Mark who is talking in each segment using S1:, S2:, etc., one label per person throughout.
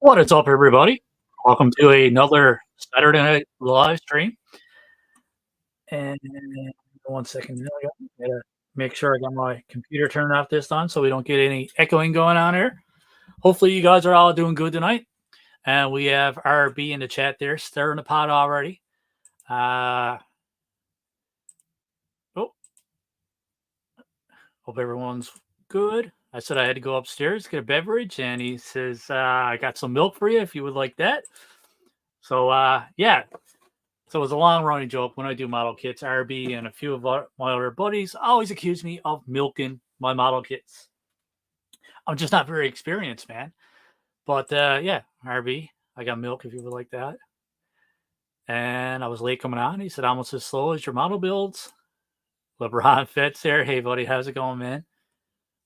S1: What is up, everybody? Welcome to another Saturday night live stream. And 1 second, I gotta make sure I got my computer turned off this time so we don't get any echoing going on here. Hopefully, you guys are all doing good tonight. And we have RB in the chat there, stirring the pot already. Oh, hope everyone's good. I said I had to go upstairs, get a beverage, and he says, I got some milk for you if you would like that. So, yeah. So it was a long-running joke when I do model kits. RB and a few of my other buddies always accuse me of milking my model kits. I'm just not very experienced, man. But yeah, RB, I got milk if you would like that. And I was late coming on. He said, almost as slow as your model builds. LeBron Fetts there. Hey, buddy, how's it going, man?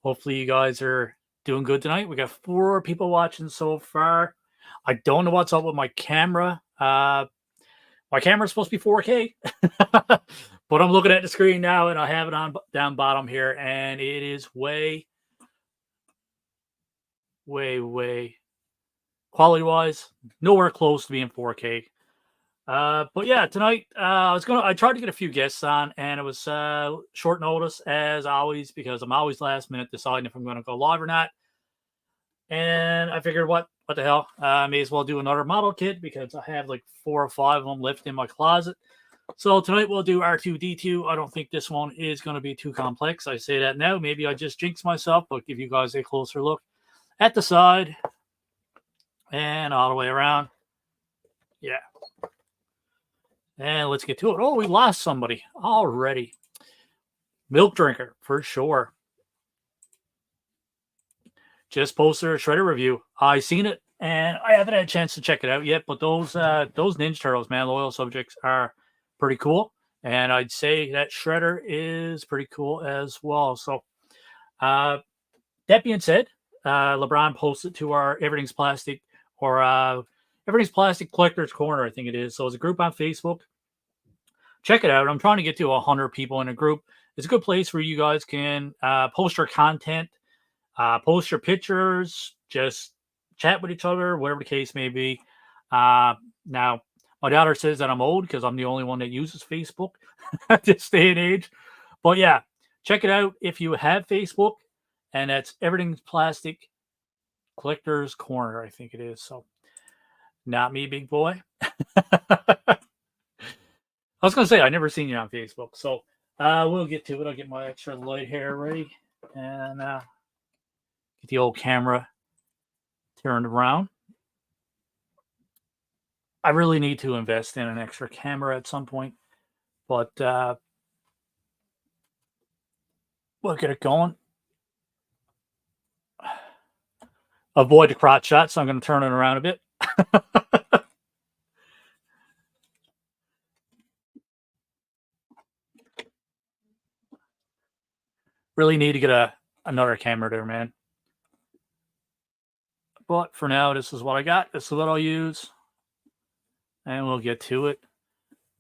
S1: Hopefully you guys are doing good tonight. We got 4 people watching so far. I don't know what's up with my camera. My camera's supposed to be 4K, but I'm looking at the screen now and I have it on down bottom here, and it is way quality-wise nowhere close to being 4K. But yeah, tonight I tried to get a few guests on, and it was short notice as always because I'm always last minute deciding if I'm going to go live or not. And I figured, what the hell? I may as well do another model kit because I have like 4 or 5 of them left in my closet. So tonight we'll do R2-D2. I don't think this one is going to be too complex. I say that now. Maybe I just jinxed myself, but give you guys a closer look at the side and all the way around. Yeah. And let's get to it. Oh, we lost somebody already. Milk drinker, for sure. Just posted a Shredder review. I seen it, and I haven't had a chance to check it out yet. But those Ninja Turtles, man, loyal subjects are pretty cool, and I'd say that Shredder is pretty cool as well. So, that being said, LeBron posted to our Everything's Plastic or Everything's Plastic Collectors Corner, I think it is. So it's a group on Facebook. Check it out. I'm trying to get to 100 people in a group. It's a good place where you guys can post your content. Post your pictures, just chat with each other, whatever the case may be. Now, my daughter says that I'm old because I'm the only one that uses Facebook at this day and age. But yeah, check it out if you have Facebook, and that's Everything's Plastic Collectors Corner, I think it is. So, not me, big boy. I was going to say, I've never seen you on Facebook. So, we'll get to it. I'll get my extra light hair ready. And get the old camera turned around. I really need to invest in an extra camera at some point, but we'll get it going. Avoid the crotch shot, so I'm going to turn it around a bit. Really need to get another camera there, man. But for now, this is what I got. This is what I'll use. And we'll get to it.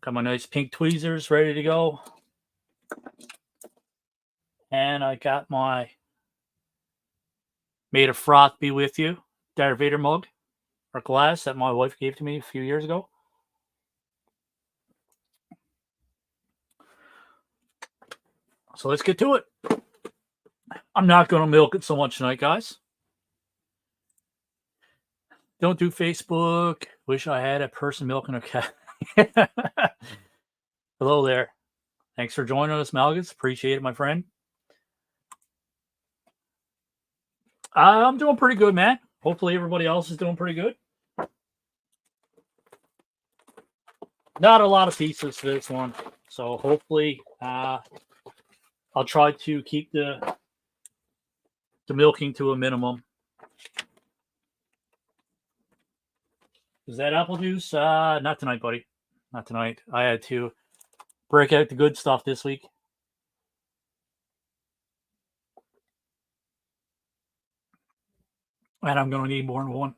S1: Got my nice pink tweezers ready to go. And I got my Made of Froth Be With You Darth Vader mug or glass that my wife gave to me a few years ago. So let's get to it. I'm not going to milk it so much tonight, guys. Don't do Facebook. Wish I had a person milking a cat. Hello there. Thanks for joining us, Malgus. Appreciate it, my friend. I'm doing pretty good, man. Hopefully everybody else is doing pretty good. Not a lot of pieces for this one. So hopefully I'll try to keep the milking to a minimum. Is that apple juice? Not tonight, buddy. Not tonight. I had to break out the good stuff this week. And I'm going to need more than one.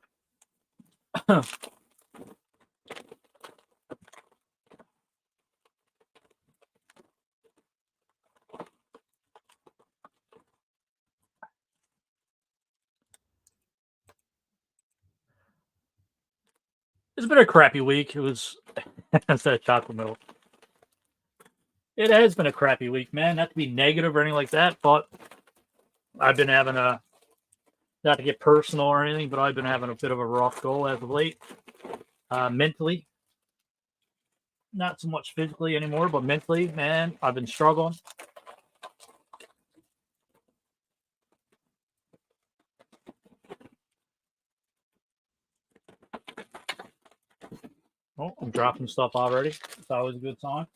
S1: It's been a crappy week. It was that's that chocolate milk. It has been a crappy week, man. Not to be negative or anything like that, but I've been having a, not to get personal or anything, but I've been having a bit of a rough go as of late. Mentally, not so much physically anymore, but mentally, man, I've been struggling. Oh, I'm dropping stuff already. It's always a good sign.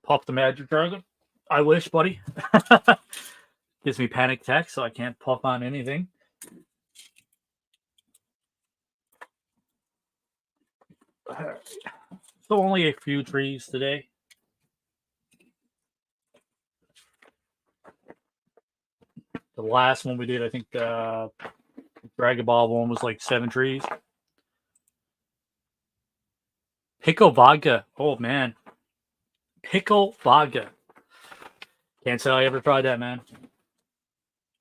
S1: Puff the magic dragon. I wish, buddy. Gives me panic attacks, so I can't puff on anything. So only a few trees today. The last one we did, I think the Dragon Ball one was like 7 trees. Pickle vodka. Oh man. Pickle vodka. Can't say I ever tried that, man.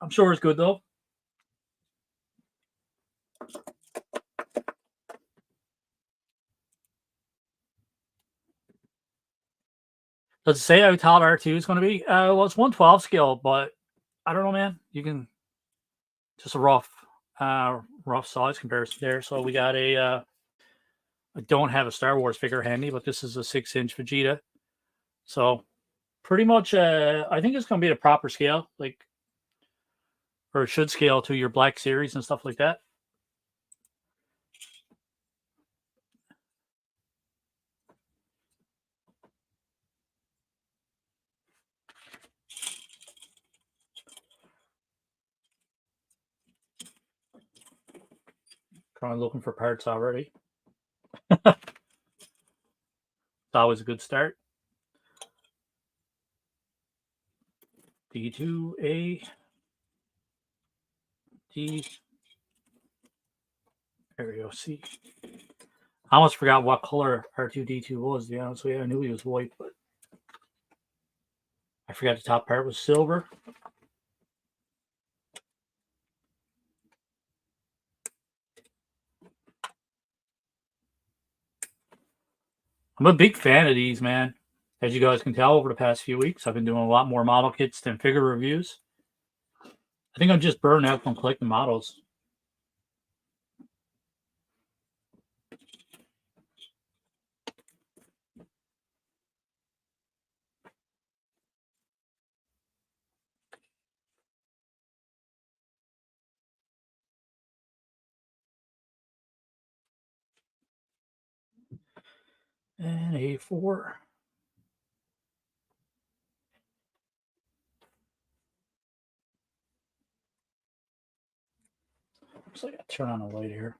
S1: I'm sure it's good though. Does it say how tall R2 is going to be? Well, it's 112 scale, but I don't know, man. You can just a rough size comparison there. So we got a. I don't have a Star Wars figure handy, but this is a 6-inch Vegeta. So pretty much, I think it's going to be the proper scale, like, or it should scale to your Black Series and stuff like that. Kind of looking for parts already. It's always a good start. D2A. D. There we go. C. I almost forgot what color R2D2 was, to be honest with you. I knew he was white, but I forgot the top part was silver. I'm a big fan of these, man. As you guys can tell, over the past few weeks, I've been doing a lot more model kits than figure reviews. I think I'm just burning out from collecting models. And A4. Looks like I turn on the light here.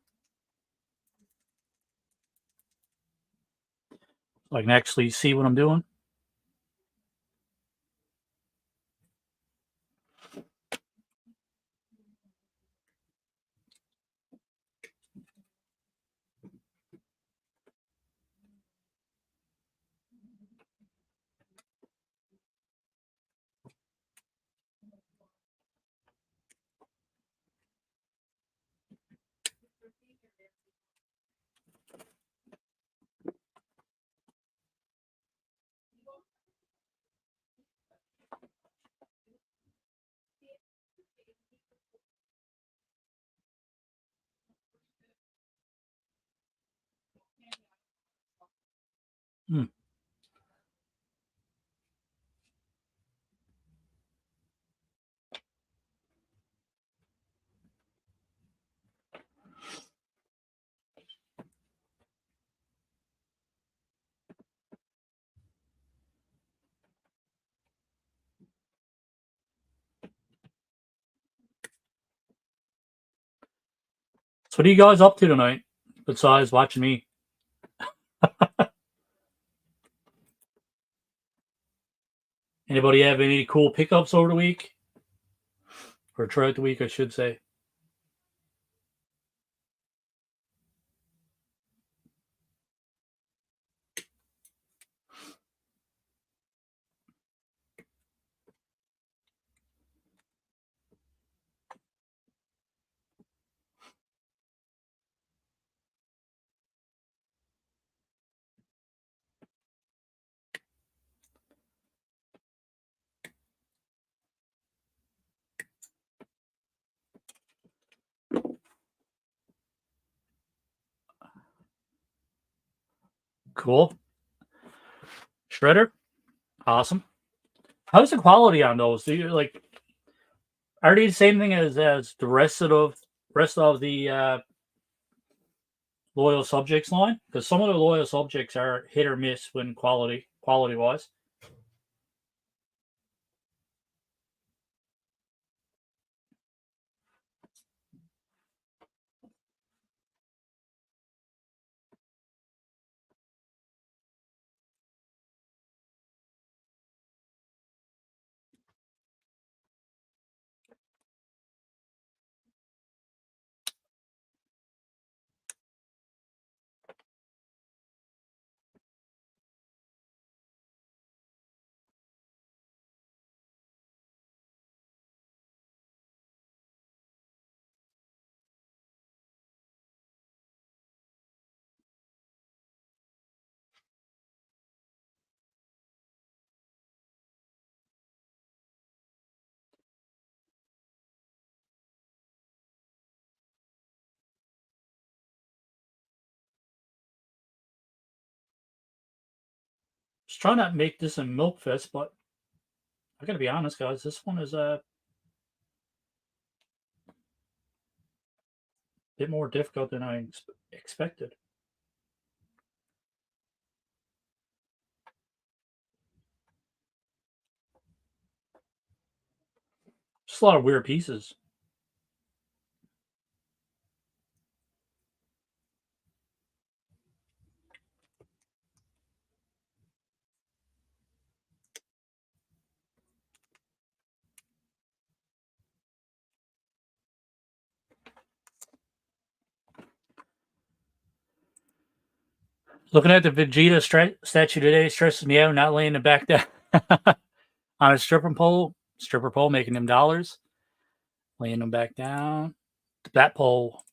S1: So I can actually see what I'm doing. Hmm. So what are you guys up to tonight besides watching me? Anybody have any cool pickups over the week? Or throughout the week, I should say. Cool. Shredder, awesome. How's the quality on those? Do you like? Are they the same thing as the rest of the loyal subjects line? Because some of the loyal subjects are hit or miss when quality wise. Just trying not to make this a milk fest, but I gotta be honest, guys. This one is a bit more difficult than I expected. Just a lot of weird pieces. Looking at the Vegeta statue today stresses me out. Not laying it back down on a stripper pole, making them dollars, laying them back down. That pole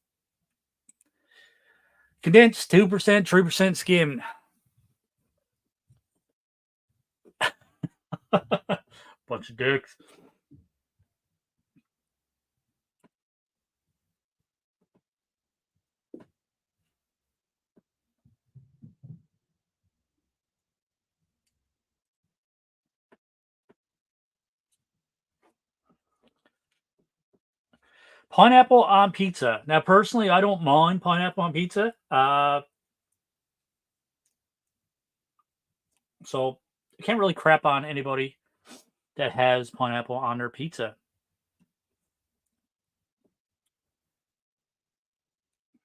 S1: condensed 2%, 3% skim. Bunch of dicks. Pineapple on pizza. Now, personally, I don't mind pineapple on pizza. So I can't really crap on anybody that has pineapple on their pizza.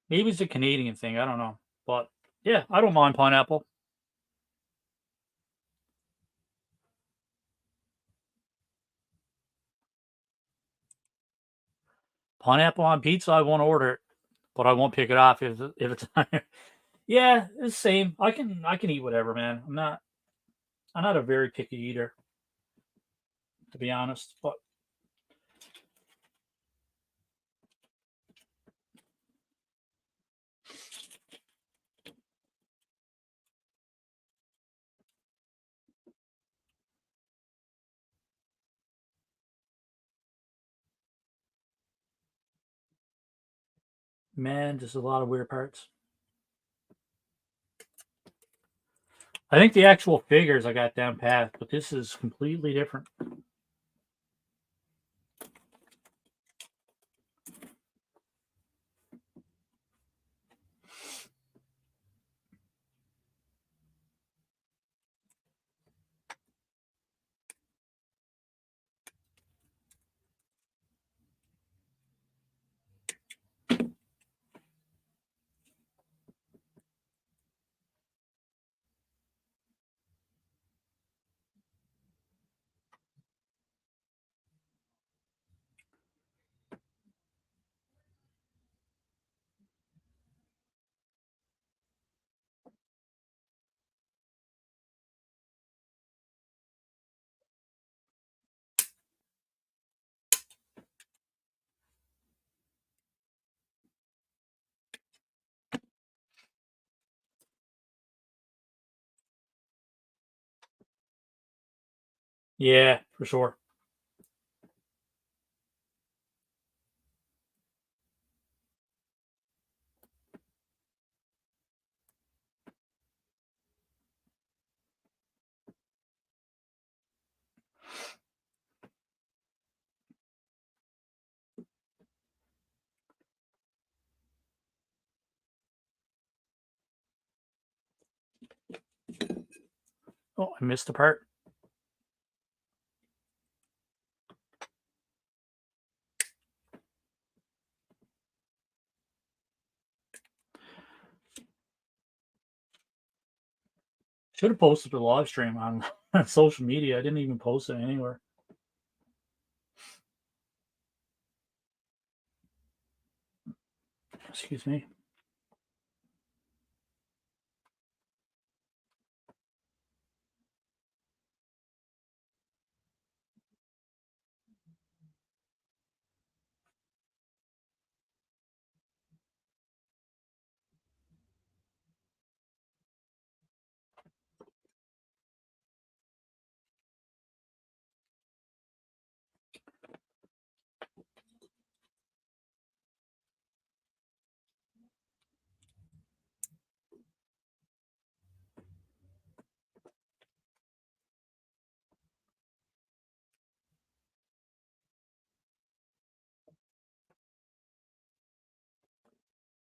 S1: Maybe it's a Canadian thing. I don't know. But yeah, I don't mind pineapple. Pineapple on pizza, I won't order it, but I won't pick it off if it's on there. Yeah, it's the same. I can eat whatever, man. I'm not a very picky eater, to be honest. But man, just a lot of weird parts. I think the actual figures I got down pat, but this is completely different. Yeah, for sure. Oh, I missed the part. Should have posted the live stream on social media. I didn't even post it anywhere. Excuse me.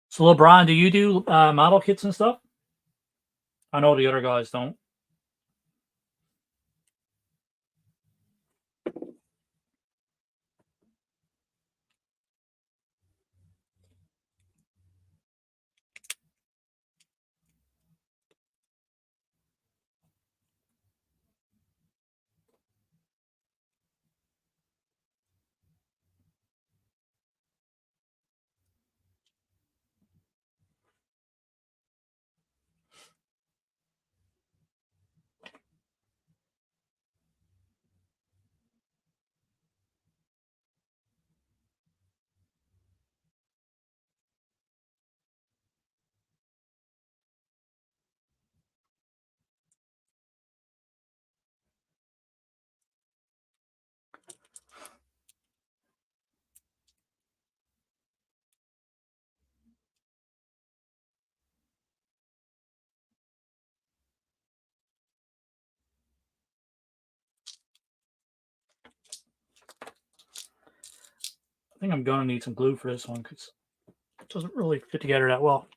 S1: So, LeBron, do you do model kits and stuff? I know the other guys don't. I think I'm going to need some glue for this one because it doesn't really fit together that well.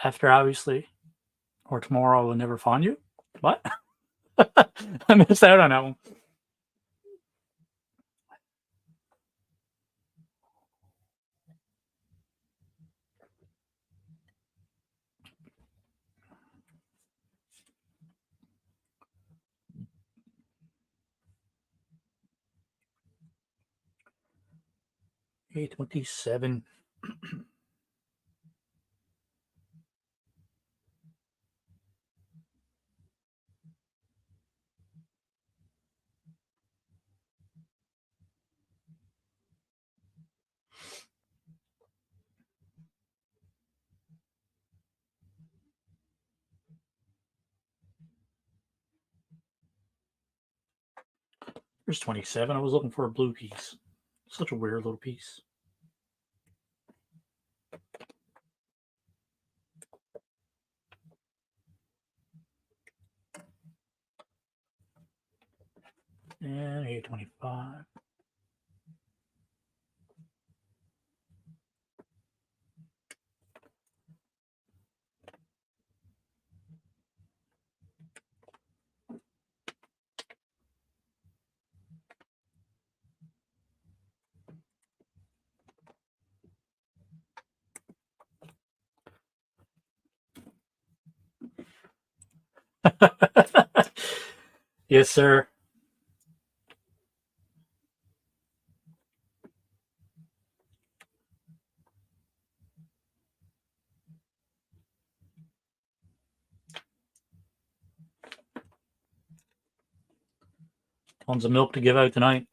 S1: After, obviously, or tomorrow, I will never find you. What? I missed out on that one. A27. There's 27. I was looking for a blue piece. Such a weird little piece. And A25. Yes, sir. Tons of milk to give out tonight.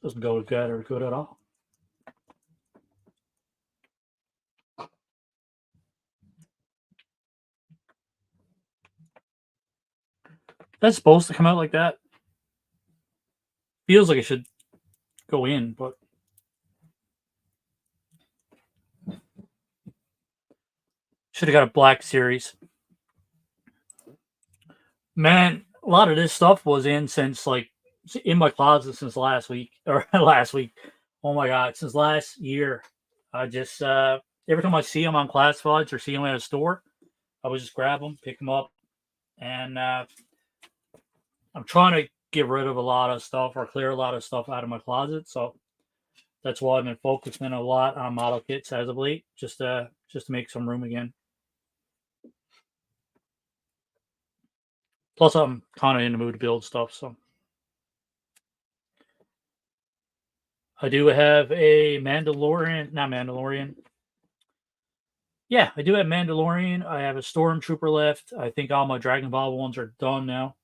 S1: Doesn't go together good at all. That's supposed to come out like that. Feels like it should go in, but should have got a black series. Man, a lot of this stuff was in since like in my closet since last week or last week. Oh my god, since last year. I just every time I see them on classifieds or see them at a store, I would just grab them, pick them up, and I'm trying to get rid of a lot of stuff or clear a lot of stuff out of my closet. So that's why I've been focusing a lot on model kits as of late, just to make some room again. Plus, I'm kind of in the mood to build stuff, so I do have a Mandalorian, not Mandalorian. Yeah, I do have Mandalorian. I have a Stormtrooper left. I think all my Dragon Ball ones are done now.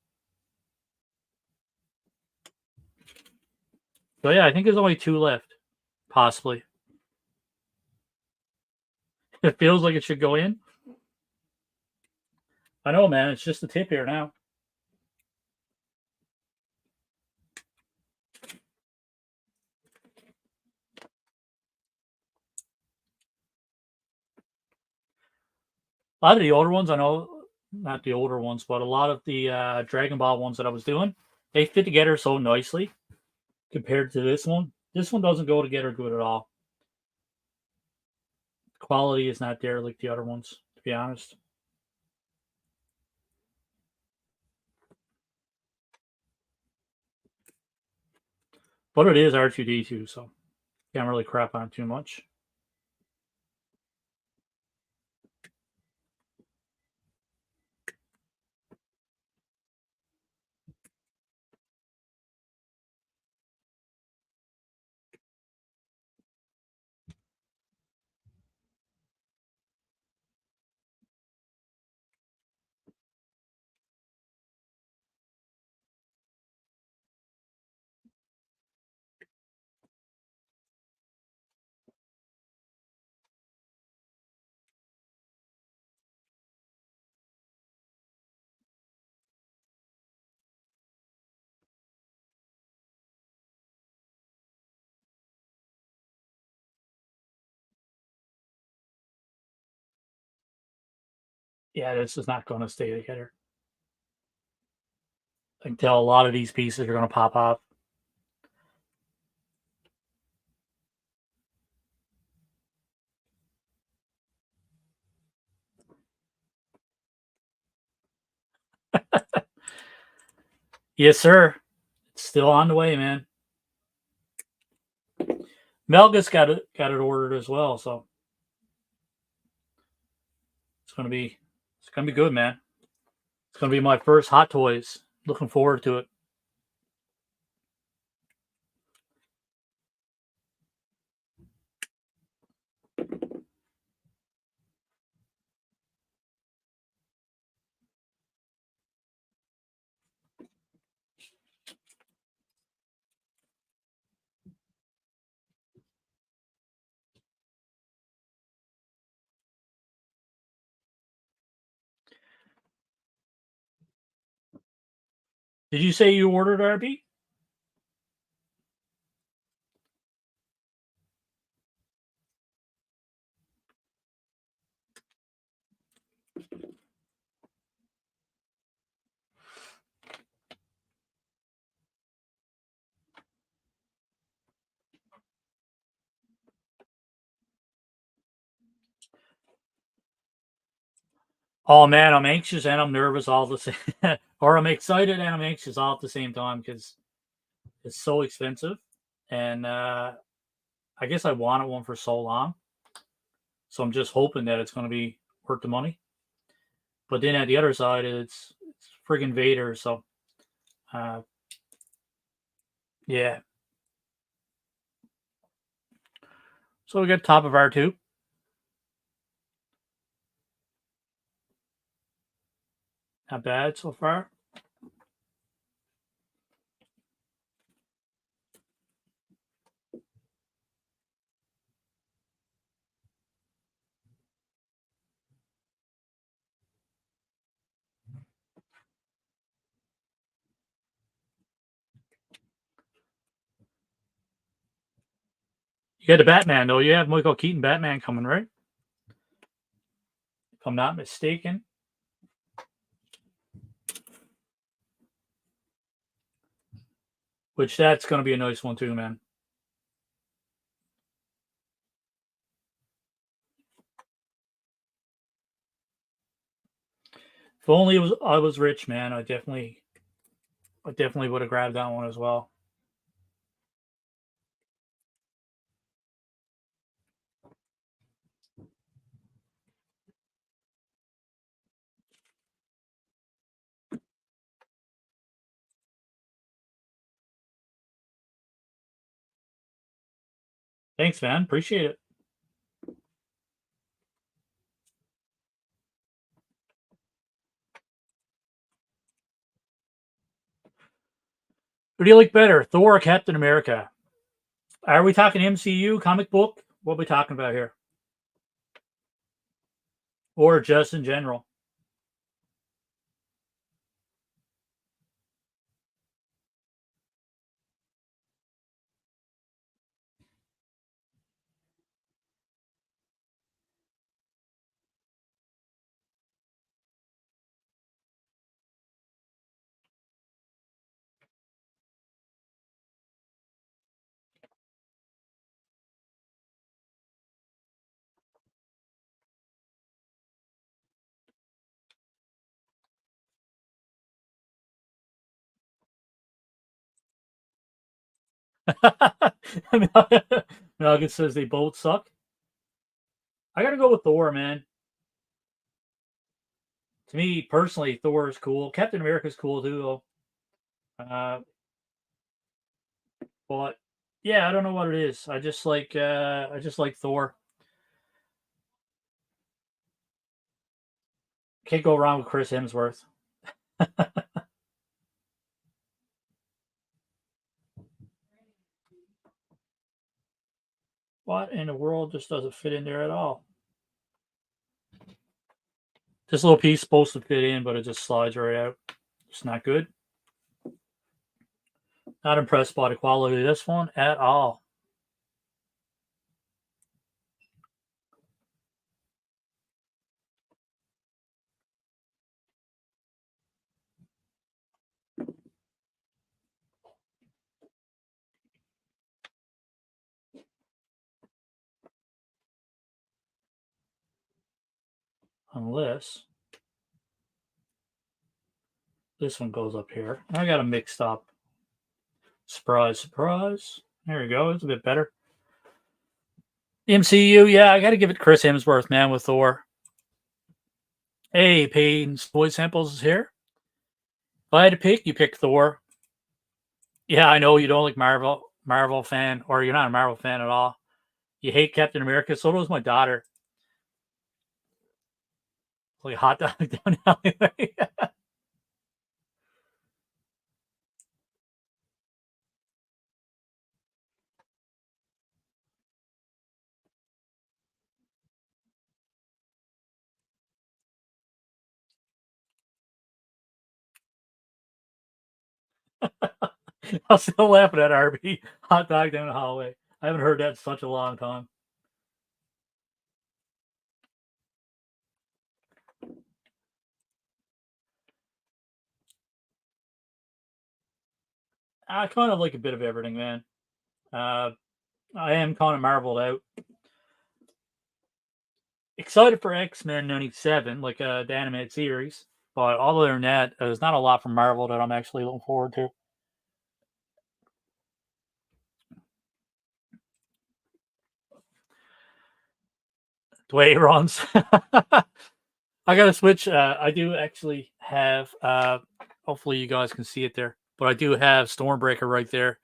S1: So yeah, I think there's only 2 left, possibly. It feels like it should go in. I know, man. It's just the tip here now. A lot of the older ones, I know, not the older ones, but a lot of the Dragon Ball ones that I was doing, they fit together so nicely compared to this one. This one doesn't go together good at all. Quality is not there like the other ones, to be honest. But it is R2D2, so can't really crap on too much. Yeah, this is not going to stay together. I can tell a lot of these pieces are going to pop off. Yes, sir. It's still on the way, man. Melga's got it ordered as well, so it's gonna be good, man. It's gonna be my first Hot Toys. Looking forward to it. Did you say you ordered RB? Oh man, I'm anxious and I'm nervous all the same, or I'm excited and I'm anxious all at the same time because it's so expensive, and I guess I wanted one for so long, so I'm just hoping that it's going to be worth the money. But then at the other side, it's friggin' Vader, so uh, yeah. So we got top of R2. Not bad so far. You got the Batman though. You have Michael Keaton Batman coming, right? If I'm not mistaken. Which that's going to be a nice one too, man. If only I was rich, man, I definitely would have grabbed that one as well. Thanks, man. Appreciate it. Who do you like better, Thor or Captain America? Are we talking MCU comic book? What are we talking about here? Or just in general? Nugget says they both suck. I gotta go with Thor, man. To me personally, Thor is cool. Captain America's cool too, though. Uh, but yeah, I don't know what it is. I just like Thor. Can't go wrong with Chris Hemsworth. What in the world just doesn't fit in there at all? This little piece is supposed to fit in, but it just slides right out. It's not good. Not impressed by the quality of this one at all. Unless this one goes up here. I got them mixed up. Surprise, surprise. There we go. It's a bit better. MCU, yeah, I got to give it Chris Hemsworth, man, with Thor. Hey, Payne Boy Samples is here. If I had to pick, you pick Thor. Yeah, I know you don't like Marvel fan, or you're not a Marvel fan at all. You hate Captain America. So does my daughter. Like a hot dog down the alleyway. I'm still laughing at RB hot dog down the hallway. I haven't heard that in such a long time. I kind of like a bit of everything, man. Uh, I am kind of marveled out. Excited for X-Men 97, like the animated series. But other than that, there's not a lot from Marvel that I'm actually looking forward to. The way it runs. I got to switch. I do actually have, hopefully you guys can see it there, but I do have Stormbreaker right there.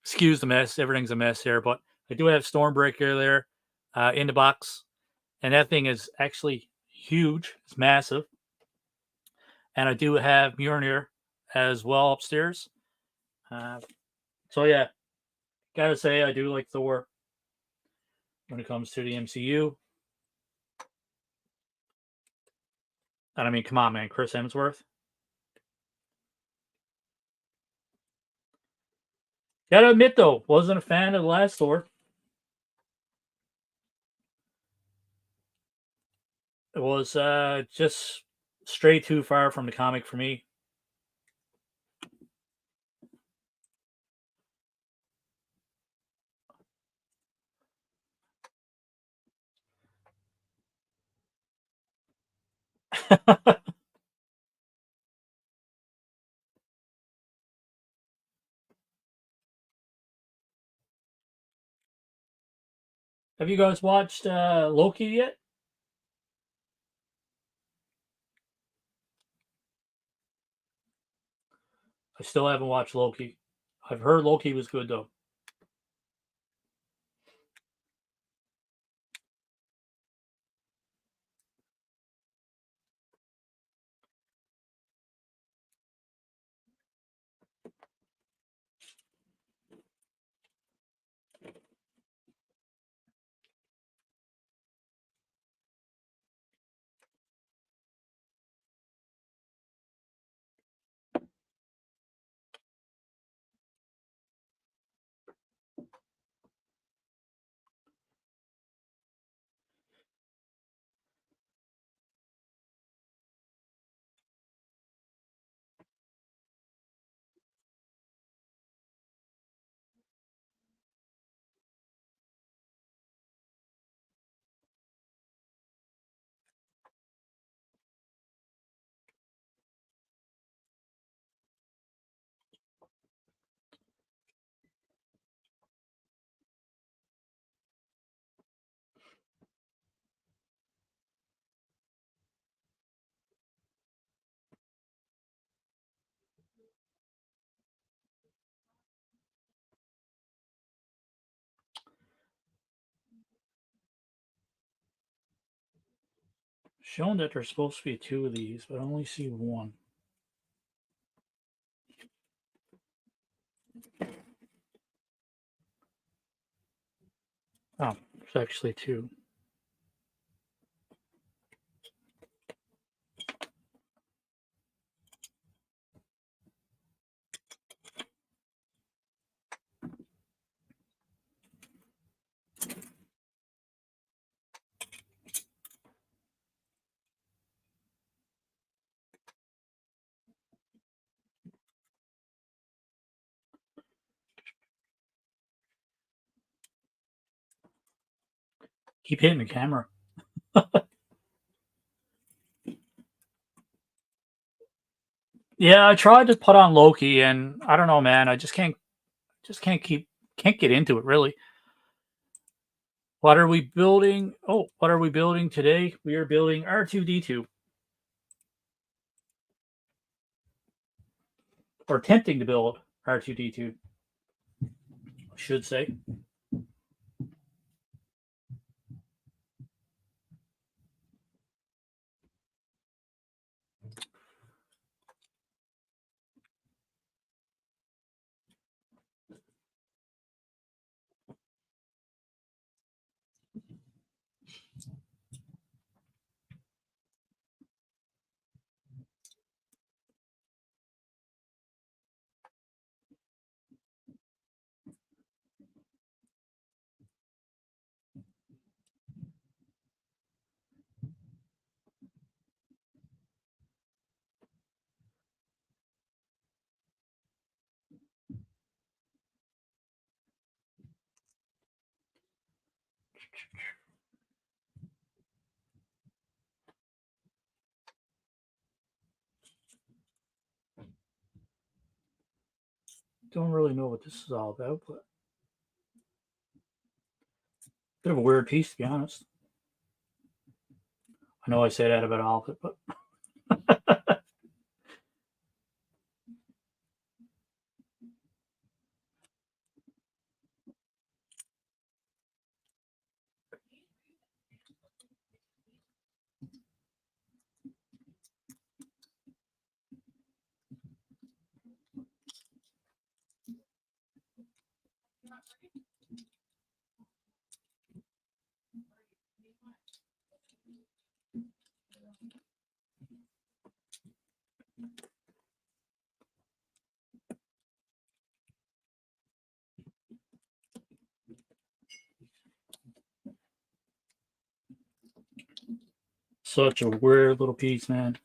S1: Excuse the mess. Everything's a mess here, but I do have Stormbreaker there in the box. And that thing is actually huge. It's massive. And I do have Mjolnir as well upstairs. Uh, so yeah, gotta say I do like Thor when it comes to the MCU. And I mean, come on, man, Chris Hemsworth. Gotta admit though, wasn't a fan of the last Thor. It was just straight too far from the comic for me. Have you guys watched Loki yet? I still haven't watched Loki. I've heard Loki was good though. Shown that there's supposed to be two of these, but I only see one. Oh, there's actually two. Keep hitting the camera. Yeah, I tried to put on Loki, and I don't know, man. I just can't get into it really. What are we building? Oh, what are we building today? We are building R2D2, or attempting to build R2D2, I should say. Don't really know what this is all about, but bit of a weird piece to be honest. I know I say that about all of it, but Such a weird little piece, man.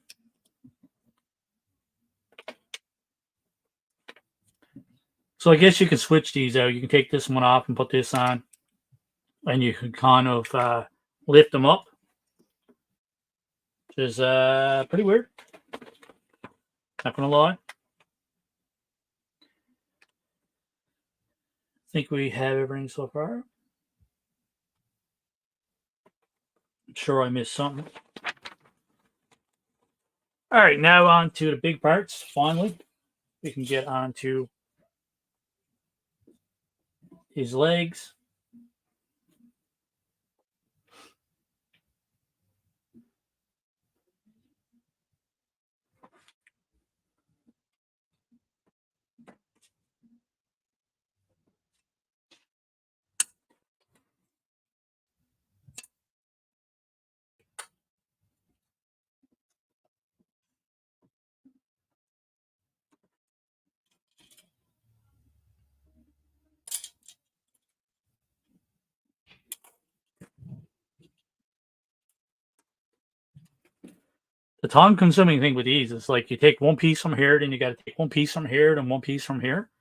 S1: So I guess you can switch these out. You can take this one off and put this on, and you can kind of lift them up, which is pretty weird. Not gonna lie. I think we have everything so far. I'm sure I missed something. All right, now on to the big parts. Finally, we can get onto his legs. The time consuming thing with these is like you take one piece from here, then you got to take one piece from here, then one piece from here.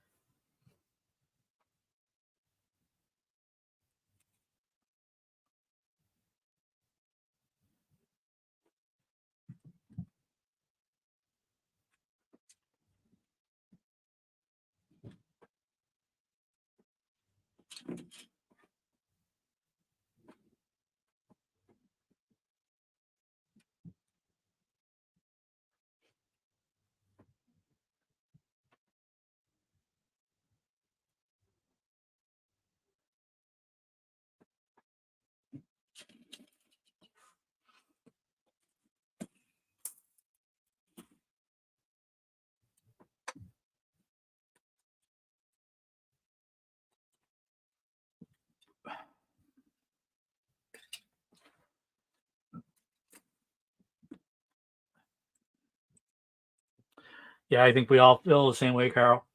S1: Yeah, I think we all feel the same way, Carl.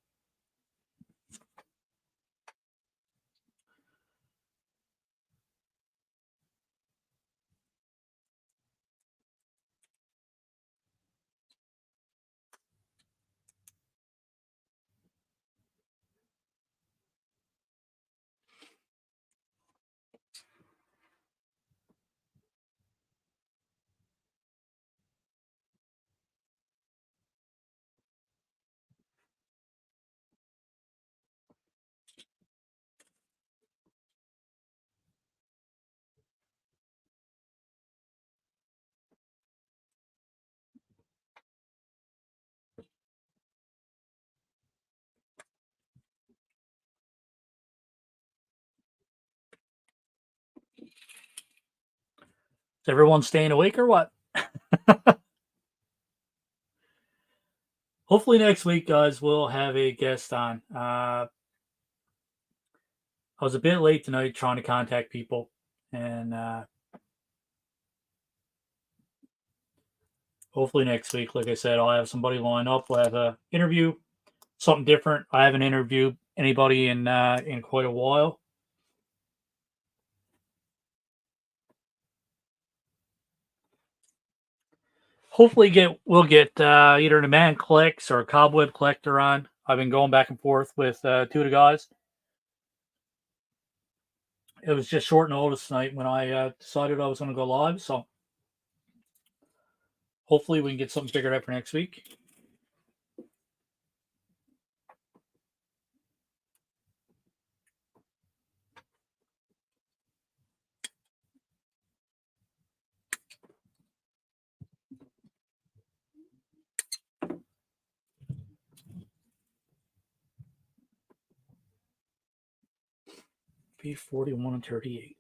S1: Is everyone staying awake or what? Hopefully next week, guys, we'll have a guest on. I was a bit late tonight trying to contact people, and hopefully next week, like I said, I'll have somebody lined up. We'll have an interview, something different. I haven't interviewed anybody in quite a while. Hopefully, we'll get either the man collects or a cobweb collector on. I've been going back and forth with two of the guys. It was just short notice tonight when I decided I was going to go live. So hopefully we can get something figured out for next week. B41 and 38.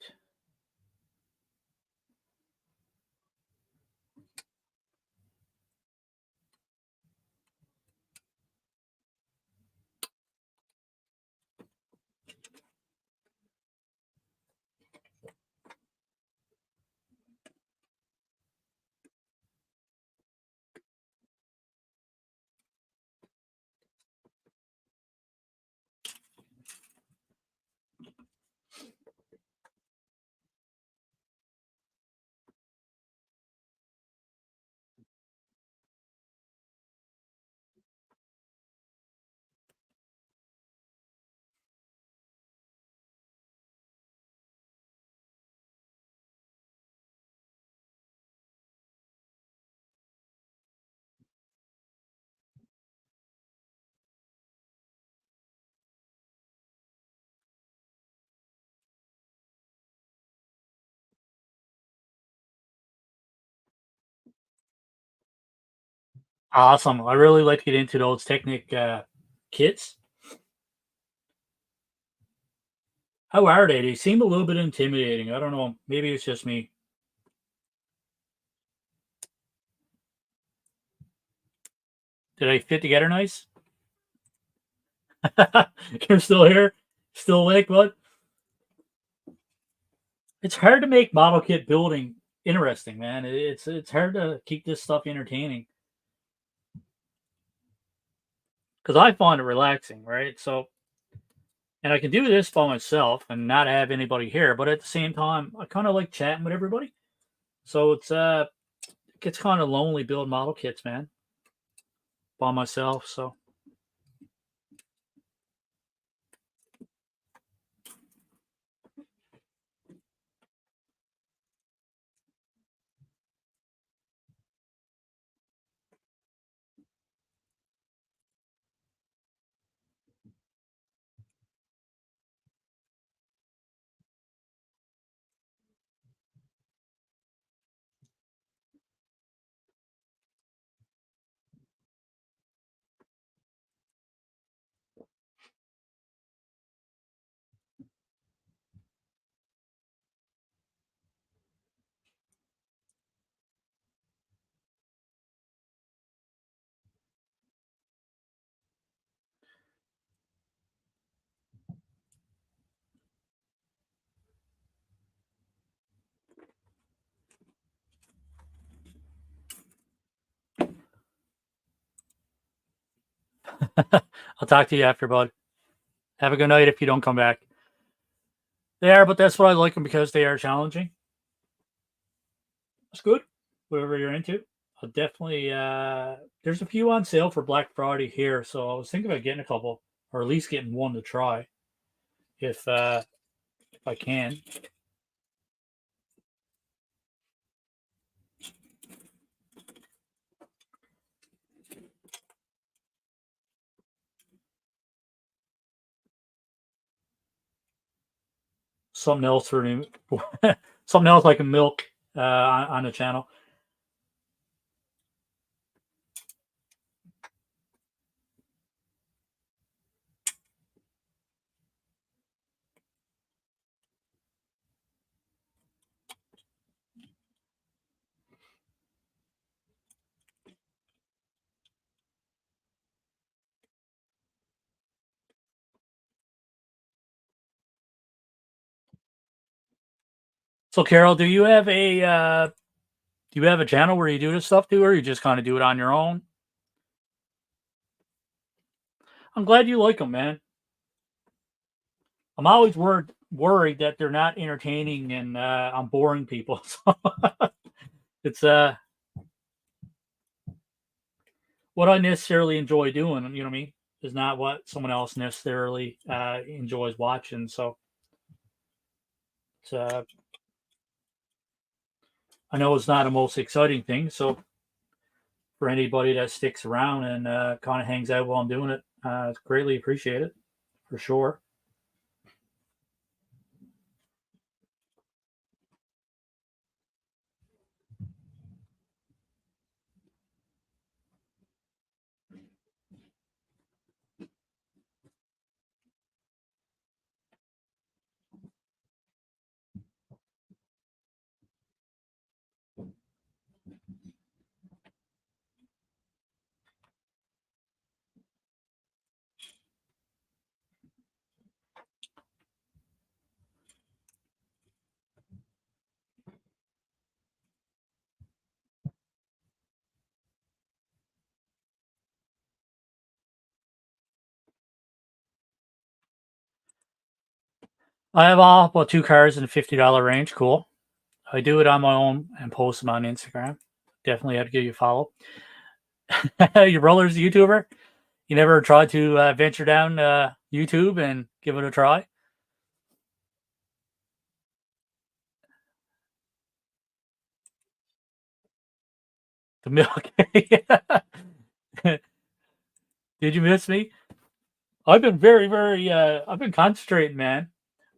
S1: Awesome. I really like to get into those Technic kits. How are they? They seem a little bit intimidating. I don't know. Maybe it's just me. Did I fit together nice? You're still here? Still awake, bud? It's hard to make model kit building interesting, man. It's hard to keep this stuff entertaining because I find it relaxing, right? So, and I can do this by myself and not have anybody here, but at the same time, I kind of like chatting with everybody. So it gets kind of lonely building model kits, man, by myself. So I'll talk to you after, bud. Have a good night if you don't come back. They are, but that's what I like them because they are challenging. That's good. Whatever you're into. I'll definitely there's a few on sale for Black Friday here, so I was thinking about getting a couple, or at least getting one to try if I can. Something else for me, something else like a milk on the channel. So Carol, do you have a channel where you do this stuff too, or you just kind of do it on your own? I'm glad you like them, man. I'm always worried that they're not entertaining and I'm boring people. So it's what I necessarily enjoy doing. You know what I mean? Is not what someone else necessarily enjoys watching. So it's, I know it's not the most exciting thing. So for anybody that sticks around and kind of hangs out while I'm doing it, it's greatly appreciated for sure. I have all but two cars in the $50 range. Cool. I do it on my own and post them on Instagram. Definitely have to give you a follow. Your brother's a YouTuber. You never tried to venture down YouTube and give it a try? The milk. Did you miss me? I've been very, I've been concentrating, man.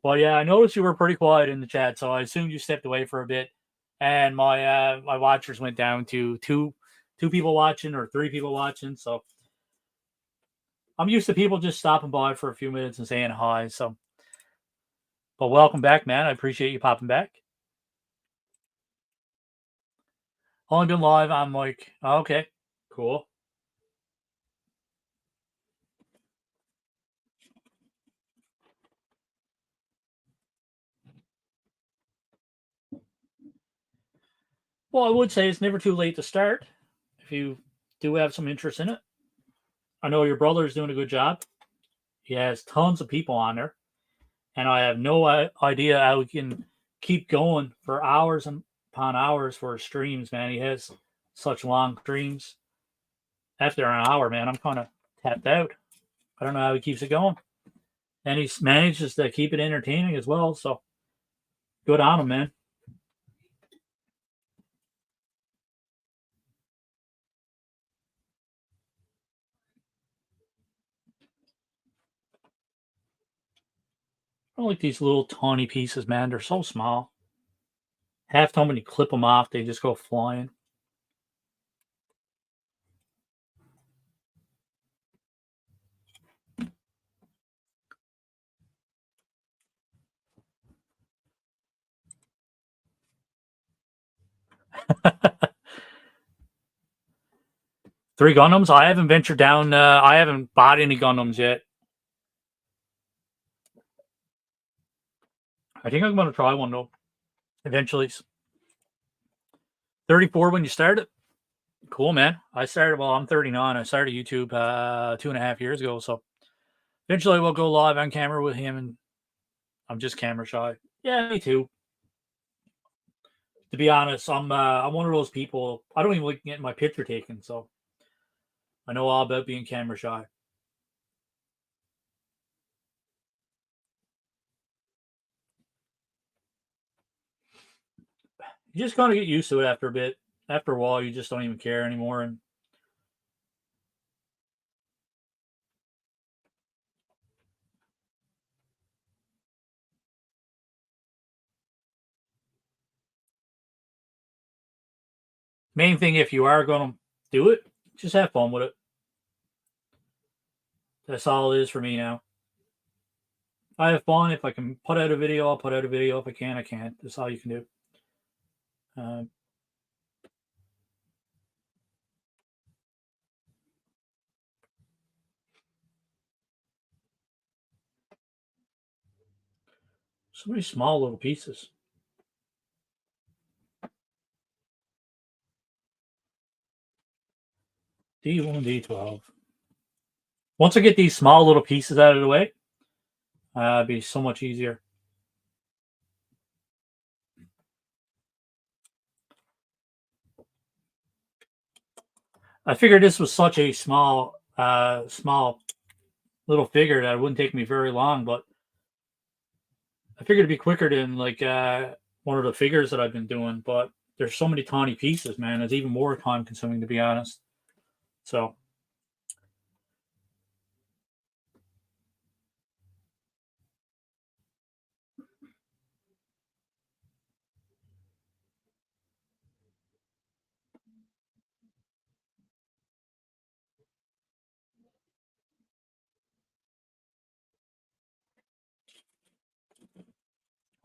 S1: Well, yeah, I noticed you were pretty quiet in the chat, so I assumed you stepped away for a bit. And my watchers went down to 2 people watching or 3 people watching. So I'm used to people just stopping by for a few minutes and saying hi. So, but welcome back, man. I appreciate you popping back. Only been live. I'm like, oh, okay, cool. Well, I would say it's never too late to start if you do have some interest in it. I know your brother is doing a good job. He has tons of people on there, and I have no idea how he can keep going for hours and upon hours for his streams, man. He has such long streams. After an hour, man, I'm kind of tapped out. I don't know how he keeps it going, and he manages to keep it entertaining as well. So good on him, man. I like these little tiny pieces, man. They're so small. Half time when you clip them off, they just go flying. 3 Gundams. I haven't ventured down. I haven't bought any Gundams yet. I think I'm going to try one though. Eventually. 34 when you started. Cool, man. I started. Well, I'm 39. I started YouTube 2.5 years ago. So eventually, we'll go live on camera with him, and I'm just camera shy. Yeah, me too. To be honest, I'm one of those people. I don't even like getting my picture taken, so I know all about being camera shy. You just kind of get used to it after a bit. After a while, you just don't even care anymore. And main thing, if you are going to do it, just have fun with it. That's all it is for me now. I have fun. If I can put out a video, I'll put out a video. If I can't, I can't. That's all you can do. Uh, so many small little pieces. D1, D12. Once I get these small little pieces out of the way, it'd be so much easier. I figured this was such a small little figure that it wouldn't take me very long, but I figured it'd be quicker than like one of the figures that I've been doing. But there's so many tiny pieces, man. It's even more time consuming, to be honest. So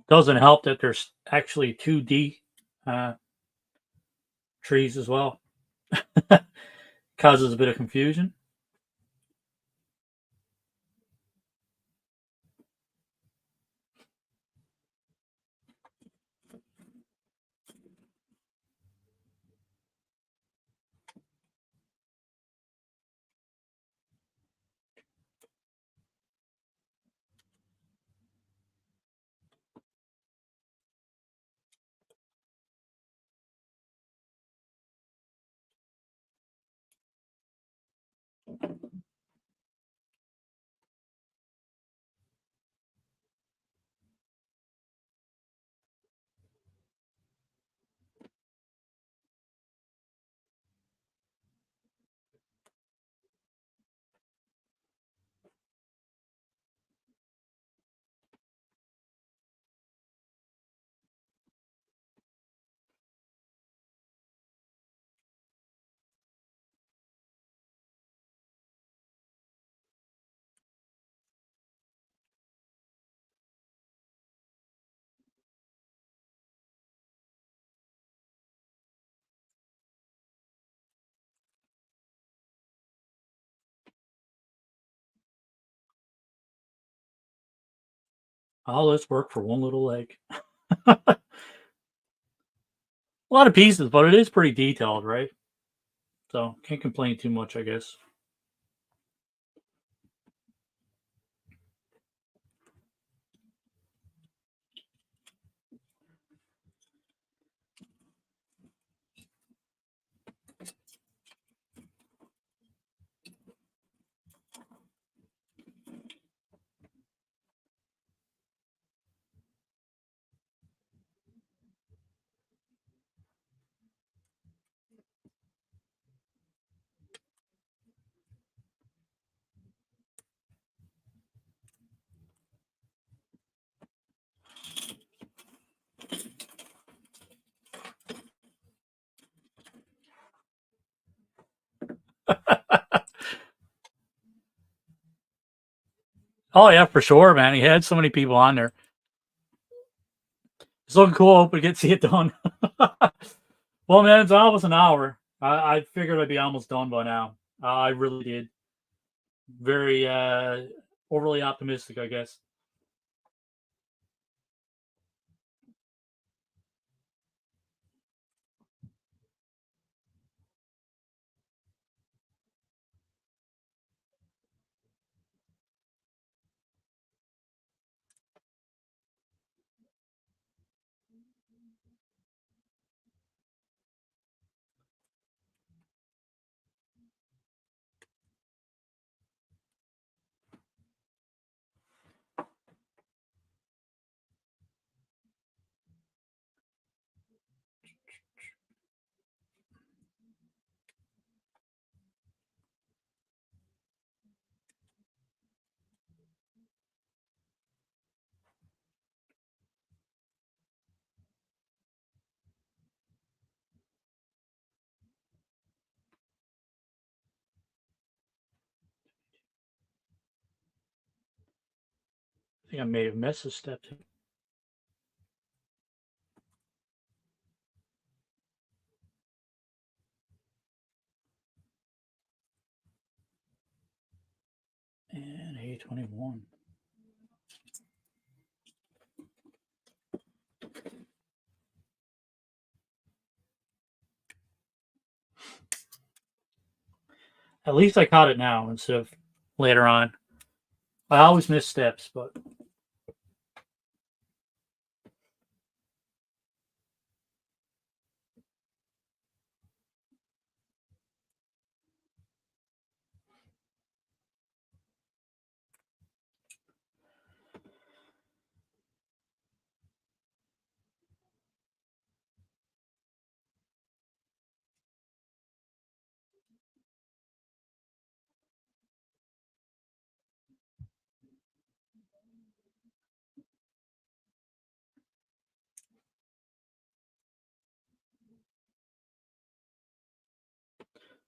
S1: doesn't help that there's actually 2D uh, trees as well. Causes a bit of confusion. All this work for one little leg. A lot of pieces, but it is pretty detailed, right? So can't complain too much, I guess. Oh yeah, for sure, man. He had so many people on there. It's looking cool. Hope we get to see it done. Well, man, it's almost an hour. I figured I'd be almost done by now. I really did. Very overly optimistic, I guess. I think I may have missed a step. And A21. At least I caught it now instead of later on. I always miss steps, but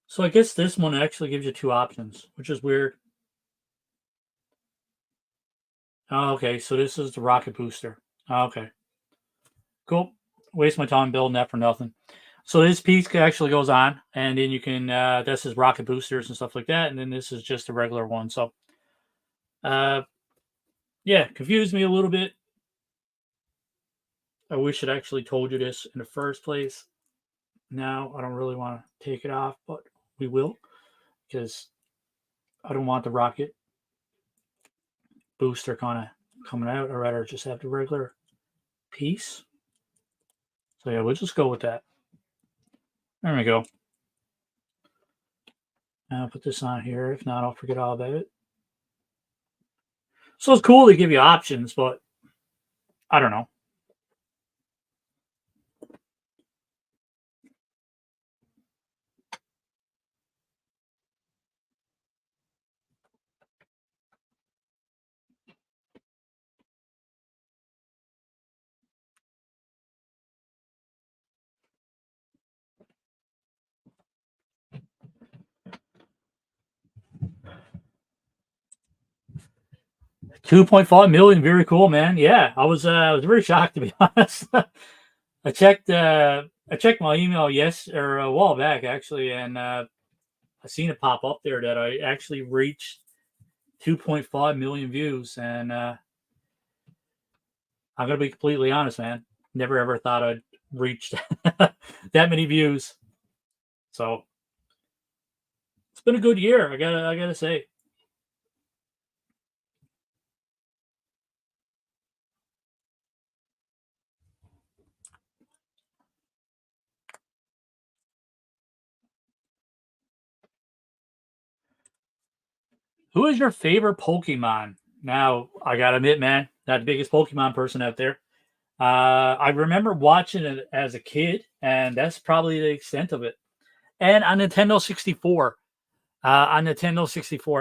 S1: so I guess this one actually gives you two options, which is weird. Oh, okay, so this is the rocket booster. Oh, okay, cool. Waste my time building that for nothing. So this piece actually goes on, and then you can this is rocket boosters and stuff like that, and then this is just a regular one. So uh, yeah, confused me a little bit. I wish it actually told you this in the first place. Now I don't really want to take it off, but we will because I don't want the rocket booster kind of coming out. I'd rather just have the regular piece. So yeah, we'll just go with that. There we go. I'll put this on here. If not, I'll forget all about it. So it's cool to give you options, but I don't know. 2.5 million, very cool, man. Yeah, I was very shocked to be honest. I checked my email or a while back actually, and I seen it pop up there that I actually reached 2.5 million views, and I'm gonna be completely honest, man. Never ever thought I'd reach that many views. So it's been a good year. I gotta say. Who is your favorite Pokemon? Now, I gotta admit, man, not the biggest Pokemon person out there. I remember watching it as a kid, and that's probably the extent of it. And on Nintendo 64,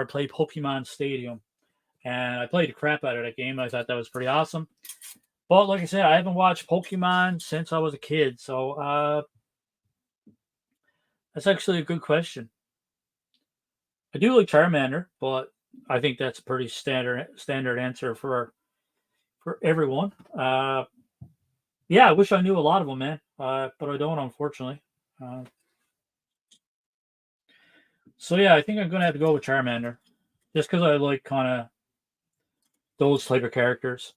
S1: I played Pokemon Stadium, and I played the crap out of that game. I thought that was pretty awesome. But like I said, I haven't watched Pokemon since I was a kid, so that's actually a good question. I do like Charmander, but I think that's a pretty standard answer for everyone. Yeah, I wish I knew a lot of them, man, but I don't, unfortunately. Uh, so yeah, I think I'm gonna have to go with Charmander, just because I like kind of those type of characters.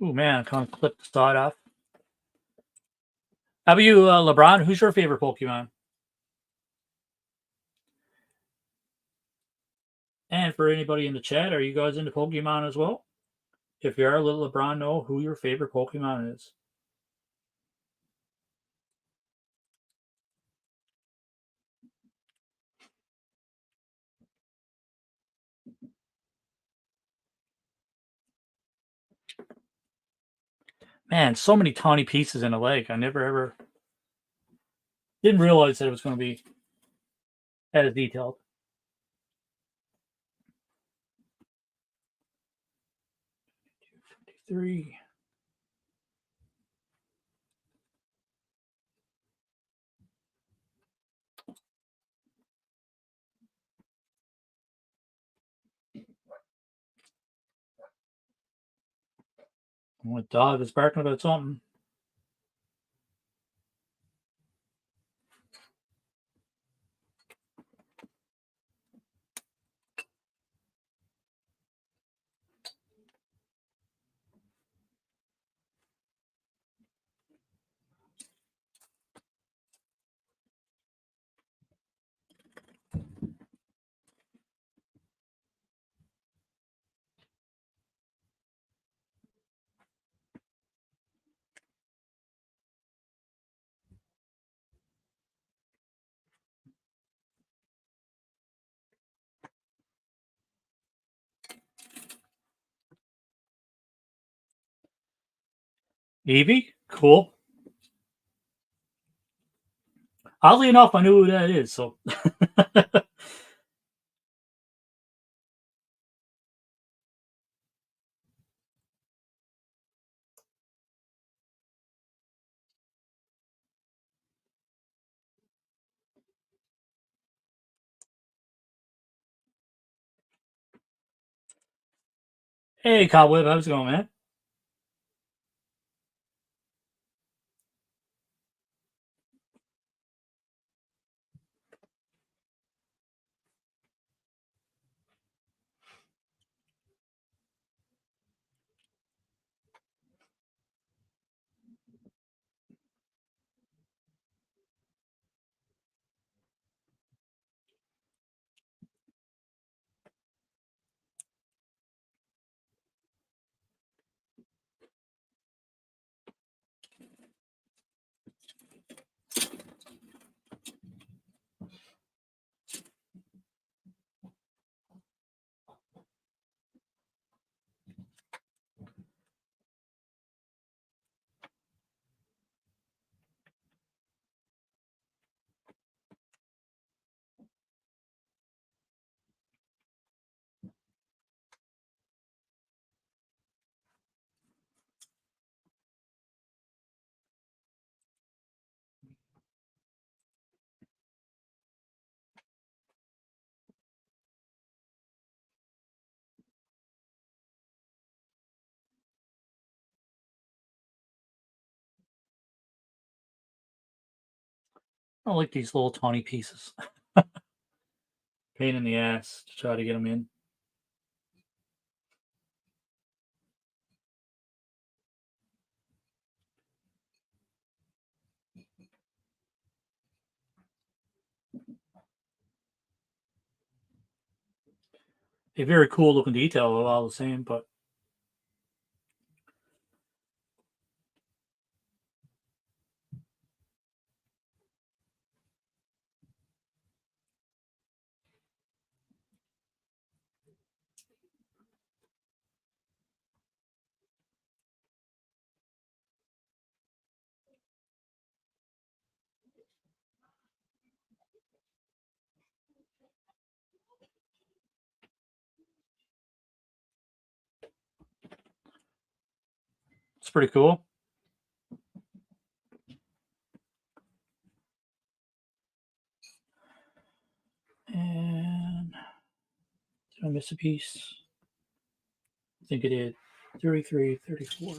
S1: Ooh, man, I kind of clipped the side off. How about you, LeBron? Who's your favorite Pokemon? And for anybody in the chat, are you guys into Pokemon as well? If you are, let LeBron know who your favorite Pokemon is. Man, so many tiny pieces in a leg. I never ever didn't realize that it was going to be as detailed. 53. My dog is barking about something. Evie? Cool. Oddly enough, I knew who that is. So, hey, Cobweb, how's it going, man? I don't like these little tiny pieces. Pain in the ass to try to get them in. A very cool looking detail, all the same, but it's pretty cool. And did I miss a piece? I think it did. 33, 34.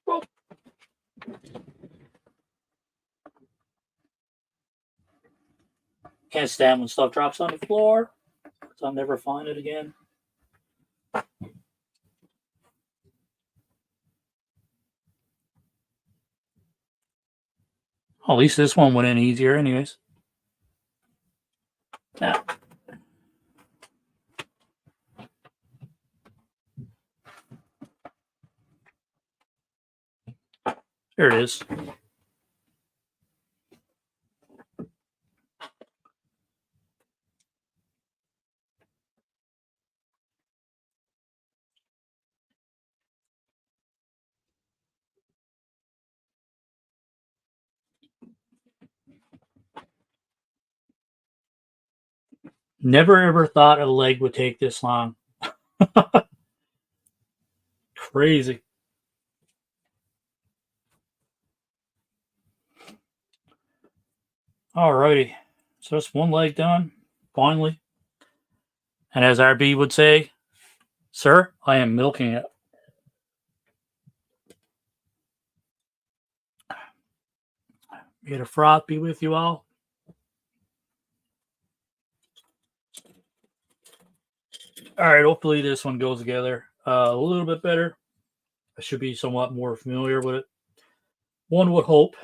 S1: Well, can't stand when stuff drops on the floor, so I'll never find it again. Well, at least this one went in easier, anyways. Now, here it is. Never ever thought a leg would take this long. Crazy. Alrighty. So that's one leg done, finally. And as RB would say, sir, I am milking it. May the froth be with you all. Alright, hopefully this one goes together a little bit better. I should be somewhat more familiar with it. One would hope.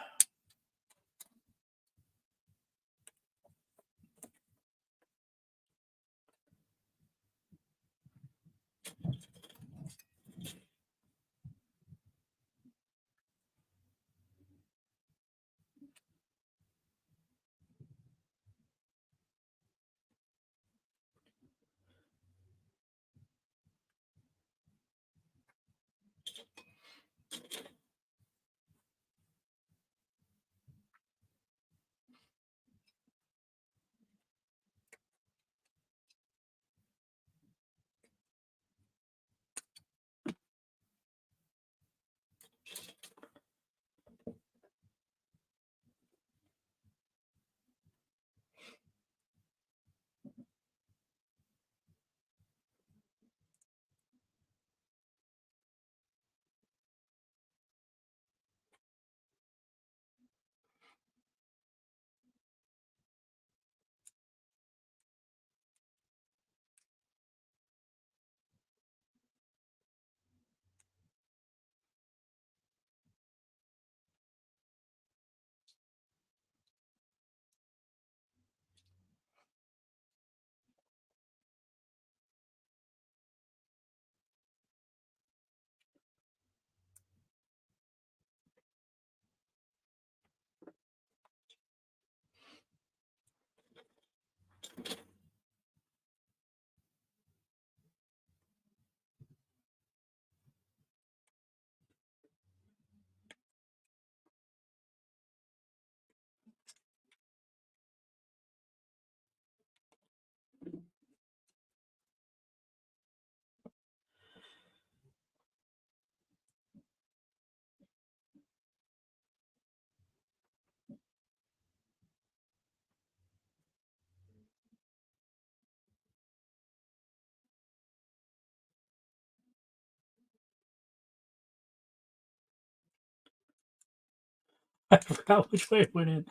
S1: I forgot which way it went in.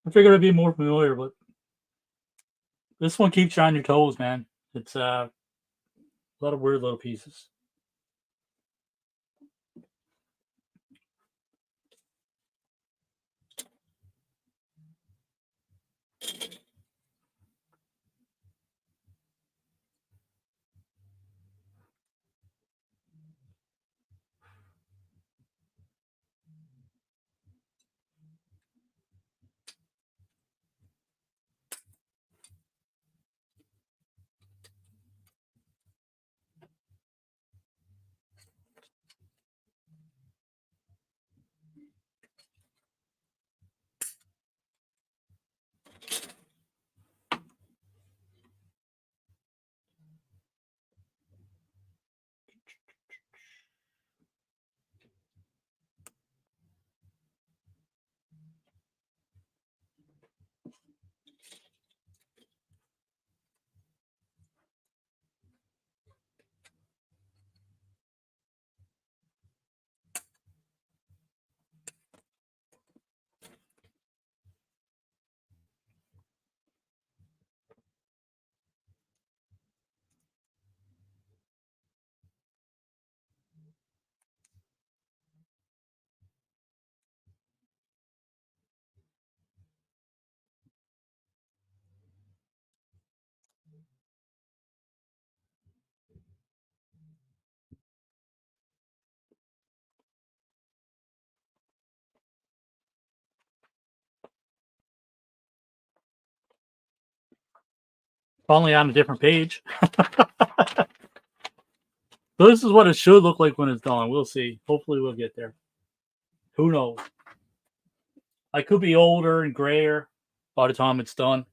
S1: I figured it'd be more familiar, but this one keeps you on your toes, man. It's a lot of weird little pieces. Only on a different page. So this is what it should look like when it's done. We'll see. Hopefully, we'll get there. Who knows? I could be older and grayer by the time it's done.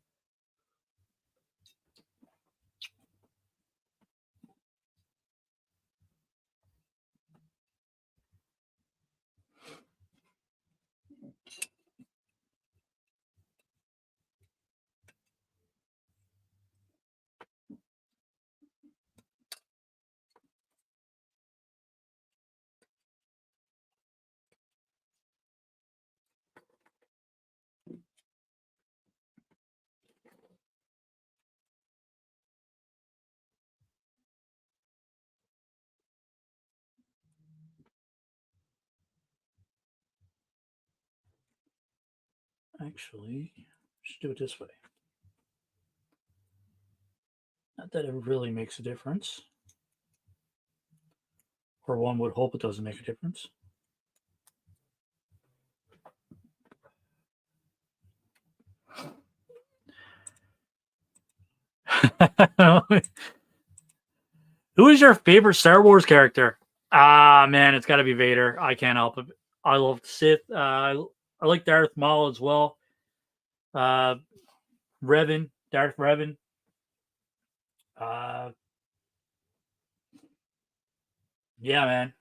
S1: Actually, just do it this way. Not that it really makes a difference, or one would hope it doesn't make a difference. Who is your favorite Star Wars character? Ah, man, it's got to be Vader. I can't help it. I love Sith. I like Darth Maul as well. Uh, Darth Revan. Uh, yeah, man.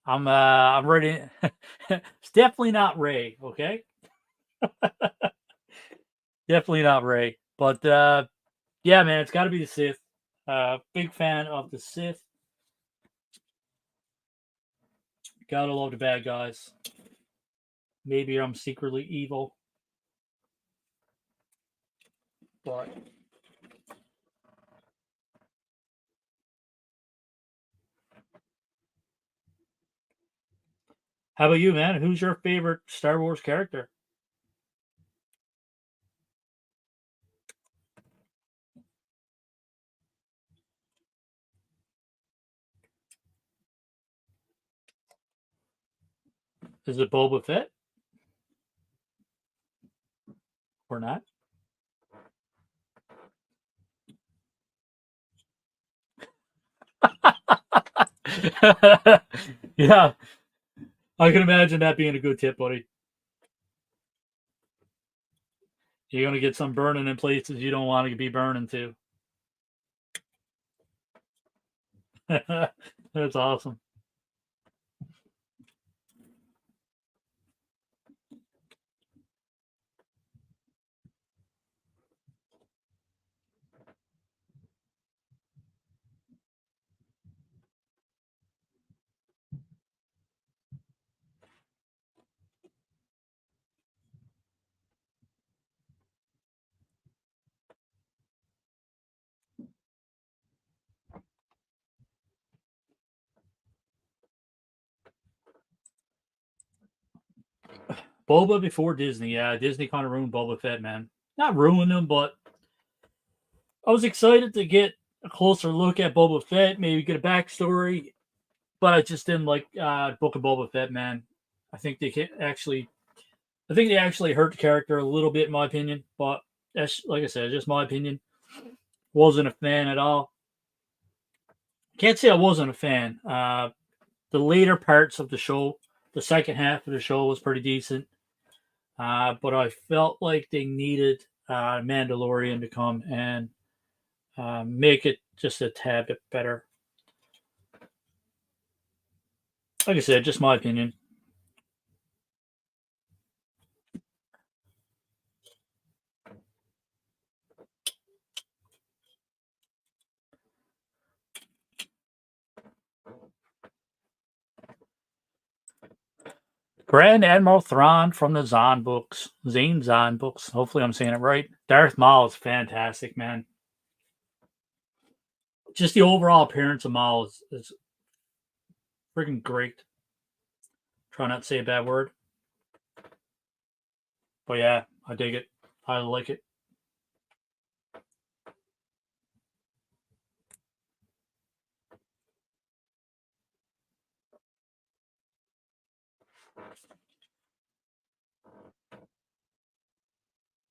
S1: I'm ready. It's definitely not Ray. Okay, definitely not Ray. But yeah, man, it's got to be the Sith. Big fan of the Sith. Gotta love the bad guys. Maybe I'm secretly evil, but how about you, man? Who's your favorite Star Wars character? Is it Boba Fett or not? Yeah, I can imagine that being a good tip, buddy. You're gonna get some burning in places you don't want to be burning to. That's awesome. Boba before Disney. Yeah, Disney kind of ruined Boba Fett, man. Not ruined him, but I was excited to get a closer look at Boba Fett, maybe get a backstory, but I just didn't like Book of Boba Fett, man. I think I think they actually hurt the character a little bit, in my opinion. But that's like I said, just my opinion. Wasn't a fan at all. Can't say I wasn't a fan. The later parts of the show, the second half of the show was pretty decent. But I felt like they needed Mandalorian to come and make it just a tad bit better. Like I said, just my opinion. Grand Admiral Thrawn from the Zane Zahn books. Hopefully, I'm saying it right. Darth Maul is fantastic, man. Just the overall appearance of Maul is freaking great. Try not to say a bad word, but yeah, I dig it. I like it.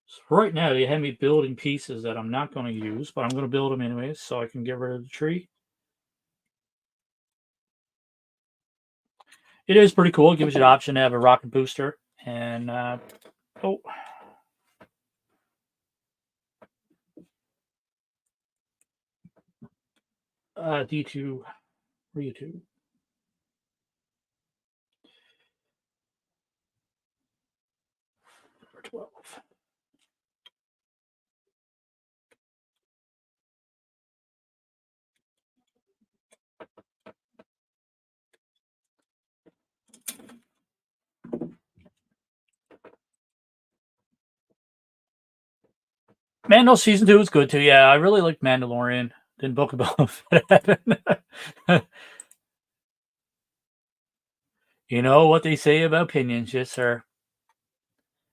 S1: So right now, they have me building pieces that I'm not going to use, but I'm going to build them anyways, so I can get rid of the tree. It is pretty cool. It gives you the option to have a rocket booster, and oh, D2, where are you two? Number 12. Mandal season 2 is good too. Yeah, I really liked Mandalorian. Then Book of Boba Fett. You know what they say about opinions, yes, sir.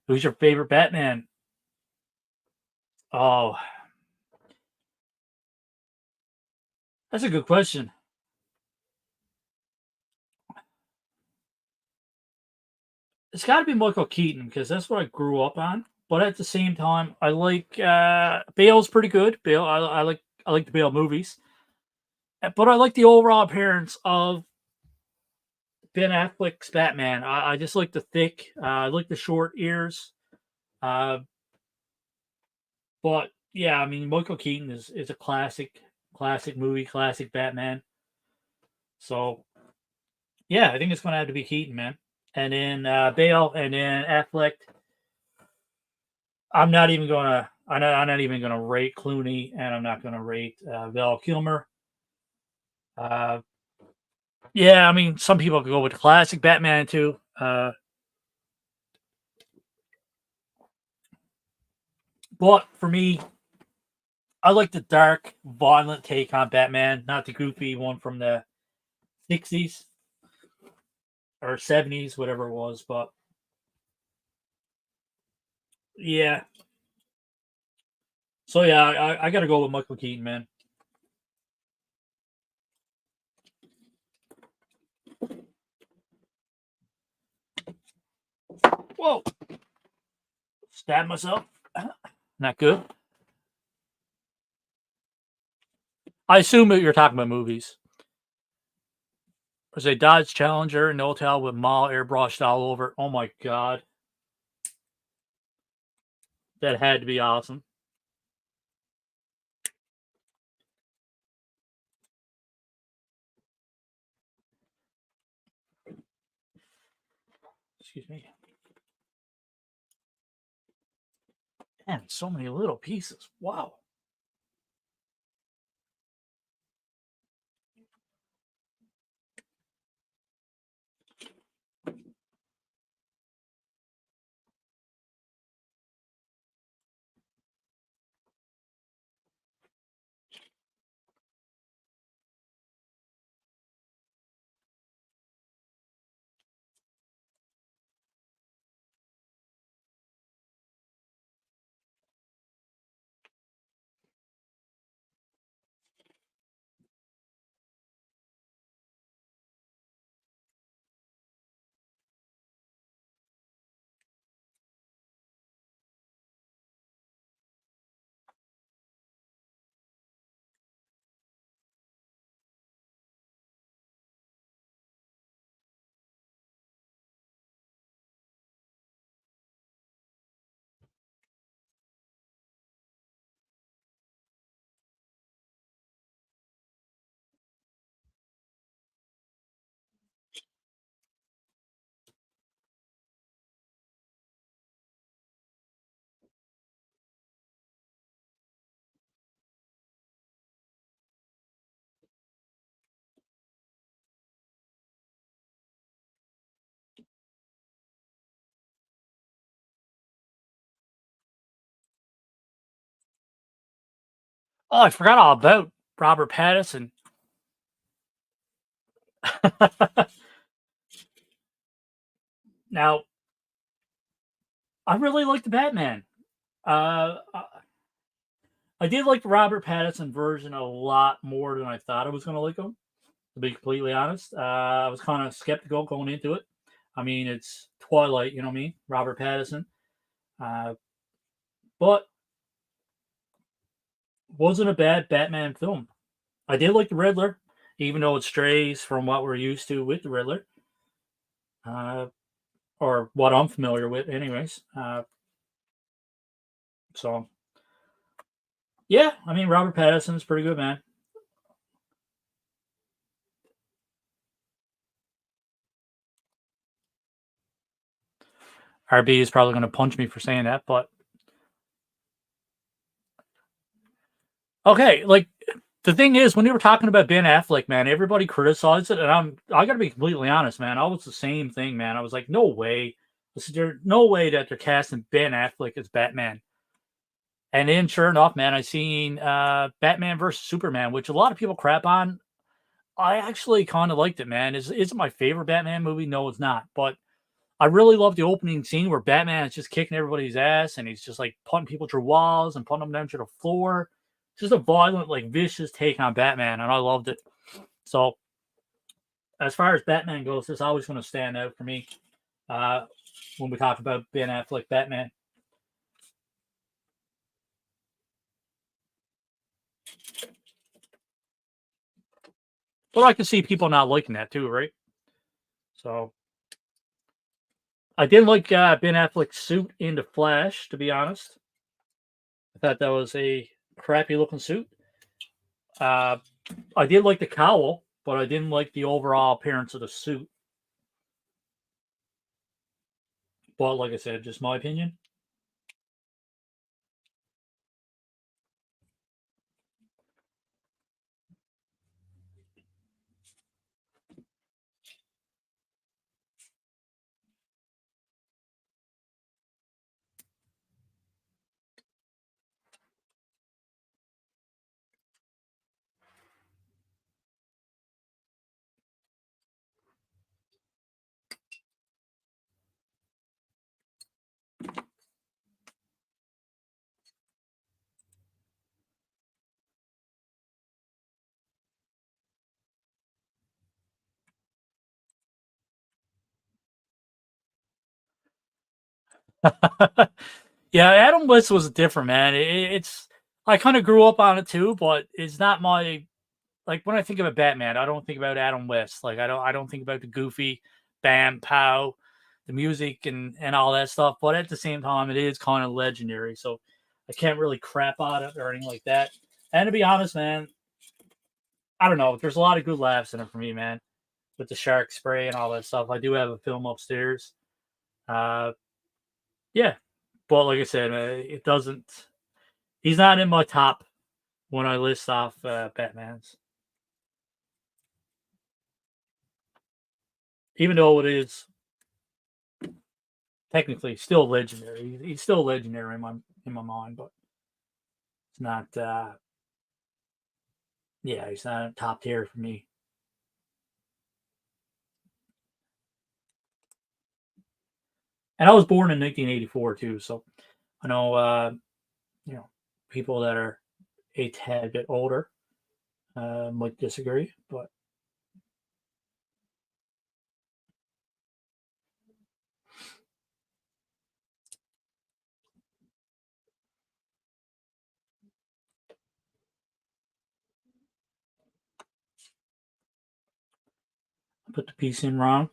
S1: Who's your favorite Batman? Oh, that's a good question. It's got to be Michael Keaton because that's what I grew up on. But at the same time, I like Bale's pretty good. Bale, I like the Bale movies, but I like the overall appearance of Ben Affleck's Batman. I just like the thick. I like the short ears. Uh, but yeah, I mean Michael Keaton is a classic movie, classic Batman. So yeah, I think it's gonna have to be Keaton, man. And then Bale, and then Affleck. I'm not even gonna rate Clooney, and I'm not gonna rate Val Kilmer. Uh, yeah, I mean, some people could go with the classic Batman too. But for me, I like the dark, violent take on Batman, not the goofy one from the '60s or '70s, whatever it was. But yeah, so yeah, I got to go with Michael Keaton, man. Whoa, stabbed myself. Not good. I assume that you're talking about movies. There's a Dodge Challenger in the hotel with Mall airbrushed all over. Oh my god, that had to be awesome. Excuse me. Man, so many little pieces. Wow. Oh, I forgot all about Robert Pattinson. Now, I really like the Batman. I did like the Robert Pattinson version a lot more than I thought I was going to like him. To be completely honest, I was kind of skeptical going into it. I mean, it's Twilight, you know what I mean? Robert Pattinson, uh, but wasn't a bad Batman film. I did like the Riddler, even though it strays from what we're used to with the Riddler, uh, or what I'm familiar with, anyways. So yeah, I mean Robert Pattinson's pretty good, man. RB is probably going to punch me for saying that, but okay. Like the thing is, when you were talking about Ben Affleck, man, everybody criticized it, and I got to be completely honest, man. I was the same thing, man. I was like, no way, there's no way that they're casting Ben Affleck as Batman. And then, sure enough, man, I seen Batman versus Superman, which a lot of people crap on. I actually kind of liked it, man. Is it my favorite Batman movie? No, it's not. But I really love the opening scene where Batman is just kicking everybody's ass and he's just like putting people through walls and putting them down to the floor. Just a violent, like vicious take on Batman, and I loved it. So as far as Batman goes, it's always going to stand out for me uh, when we talk about Ben Affleck Batman. But I can see people not liking that too, right? So I did like Ben Affleck's suit in The Flash, to be honest. I thought that was a crappy looking suit. Uh, I did like the cowl, but I didn't like the overall appearance of the suit. But like I said, just my opinion. Yeah, Adam West was different, man. It's I kind of grew up on it too, but it's not my like when I think of a Batman, I don't think about Adam West. Like I don't think about the goofy bam pow, the music and all that stuff. But at the same time, it is kind of legendary, so I can't really crap on it or anything like that. And to be honest, man, I don't know. There's a lot of good laughs in it for me, man, with the shark spray and all that stuff. I do have a film upstairs. Uh, yeah, but like I said, it doesn't. He's not in my top when I list off Batman's, even though it is technically still legendary. He's still legendary in my mind, but it's not. Yeah, he's not top tier for me. And I was born in 1984 too, so I know you know people that are a tad bit older might disagree, but I put the piece in wrong.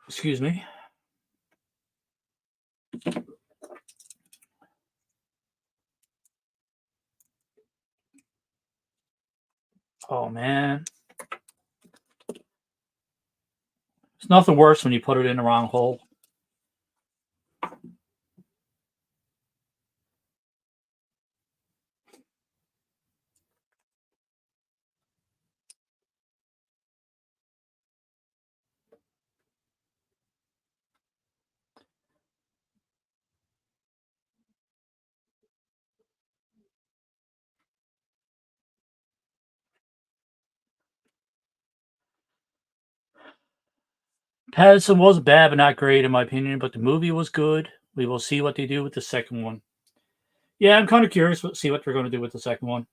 S1: Excuse me. Oh man, it's nothing worse when you put it in the wrong hole. Pattinson was bad, but not great in my opinion. But the movie was good. We will see what they do with the second one. Yeah, I'm kind of curious to see what they're going to do with the second one.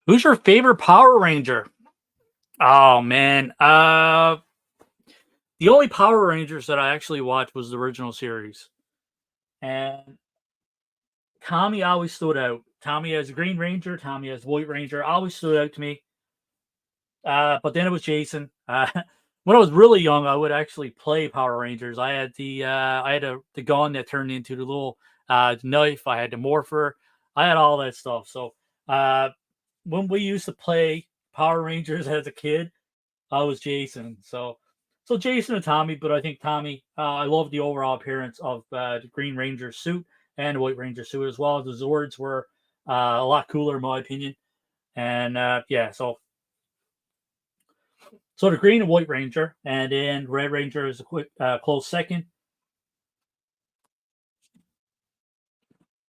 S1: Who's your favorite Power Ranger? Oh man, the only Power Rangers that I actually watched was the original series, and Tommy always stood out. Tommy as Green Ranger, Tommy as White Ranger always stood out to me. But then it was Jason. When I was really young, I would actually play Power Rangers. I had the gun that turned into the little knife. I had the morpher. I had all that stuff. So uh, when we used to play Power Rangers as a kid, I was Jason. So Jason and Tommy, but I think Tommy. I love the overall appearance of the Green Ranger suit and the White Ranger suit as well. The Zords were a lot cooler in my opinion. And yeah, so the Green and White Ranger, and then Red Ranger is a quick close second.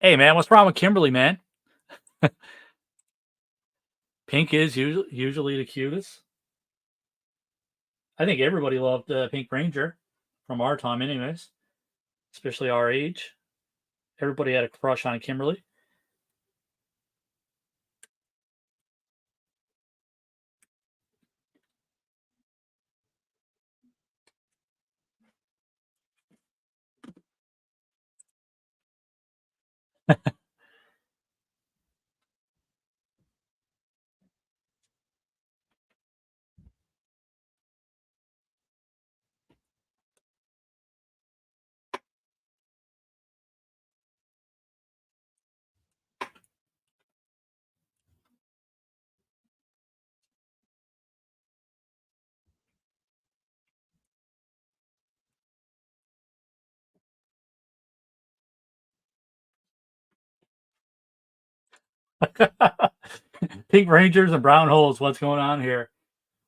S1: Hey man, what's wrong with Kimberly, man? Pink is usually the cutest. I think everybody loved Pink Ranger from our time, anyways, especially our age. Everybody had a crush on Kimberly. Pink Rangers and brown holes. What's going on here?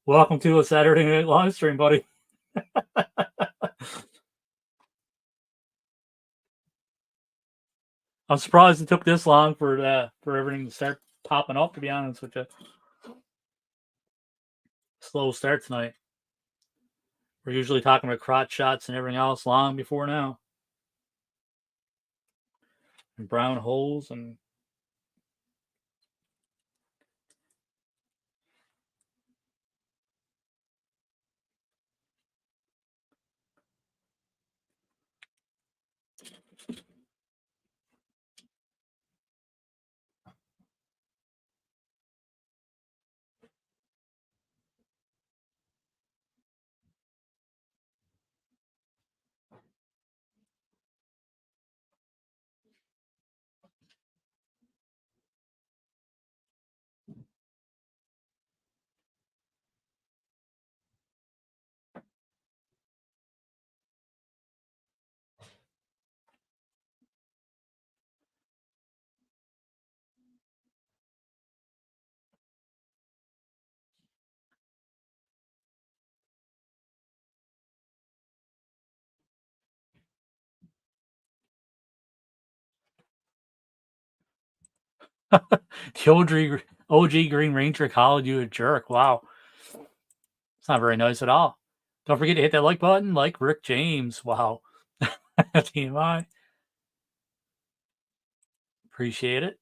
S1: Welcome to a Saturday night live stream, buddy. I'm surprised it took this long for everything to start popping up. To be honest with you, slow start tonight. We're usually talking about crotch shots and everything else long before now. And brown holes and the OG Green Ranger called you a jerk. Wow. It's not very nice at all. Don't forget to hit that like button, like Rick James. Wow. TMI. Appreciate it.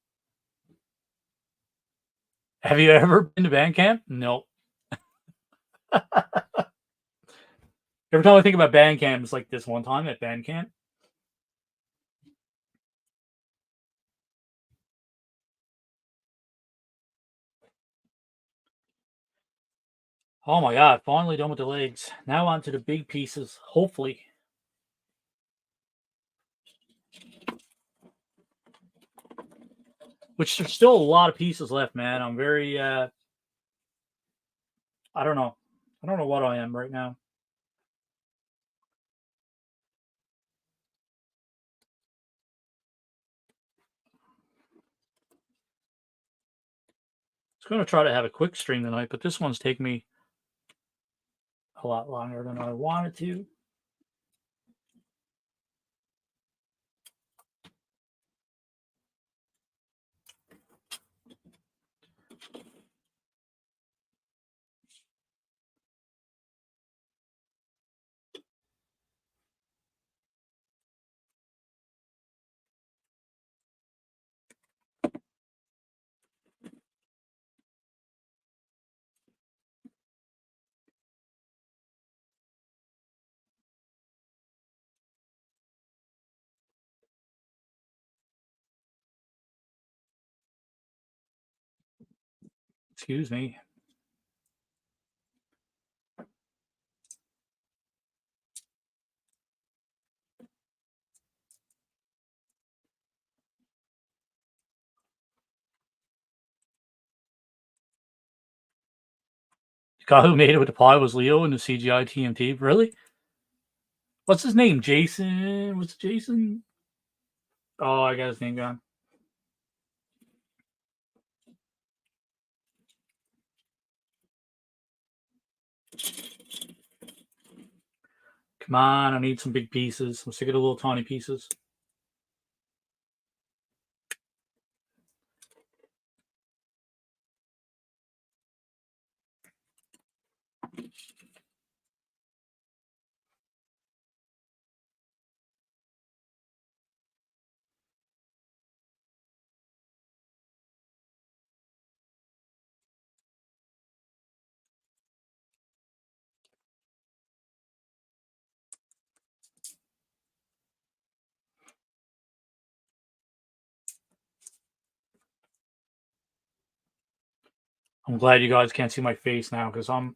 S1: Have you ever been to band camp? No. Every time I think about band camp, it's like this one time at band camp. Oh my god, finally done with the legs. Now on to the big pieces, hopefully. Which there's still a lot of pieces left, man. I'm very I don't know. I don't know what I am right now. was going to try to have a quick stream tonight, but this one's taking me a lot longer than I wanted to. Excuse me. The guy who made it with the pie was Leo in the CGI TMT. Really? What's his name? Jason? What's Jason? Oh, I got his name gone. Come on, I need some big pieces. I'm sick of the little tiny pieces. I'm glad you guys can't see my face now because I'm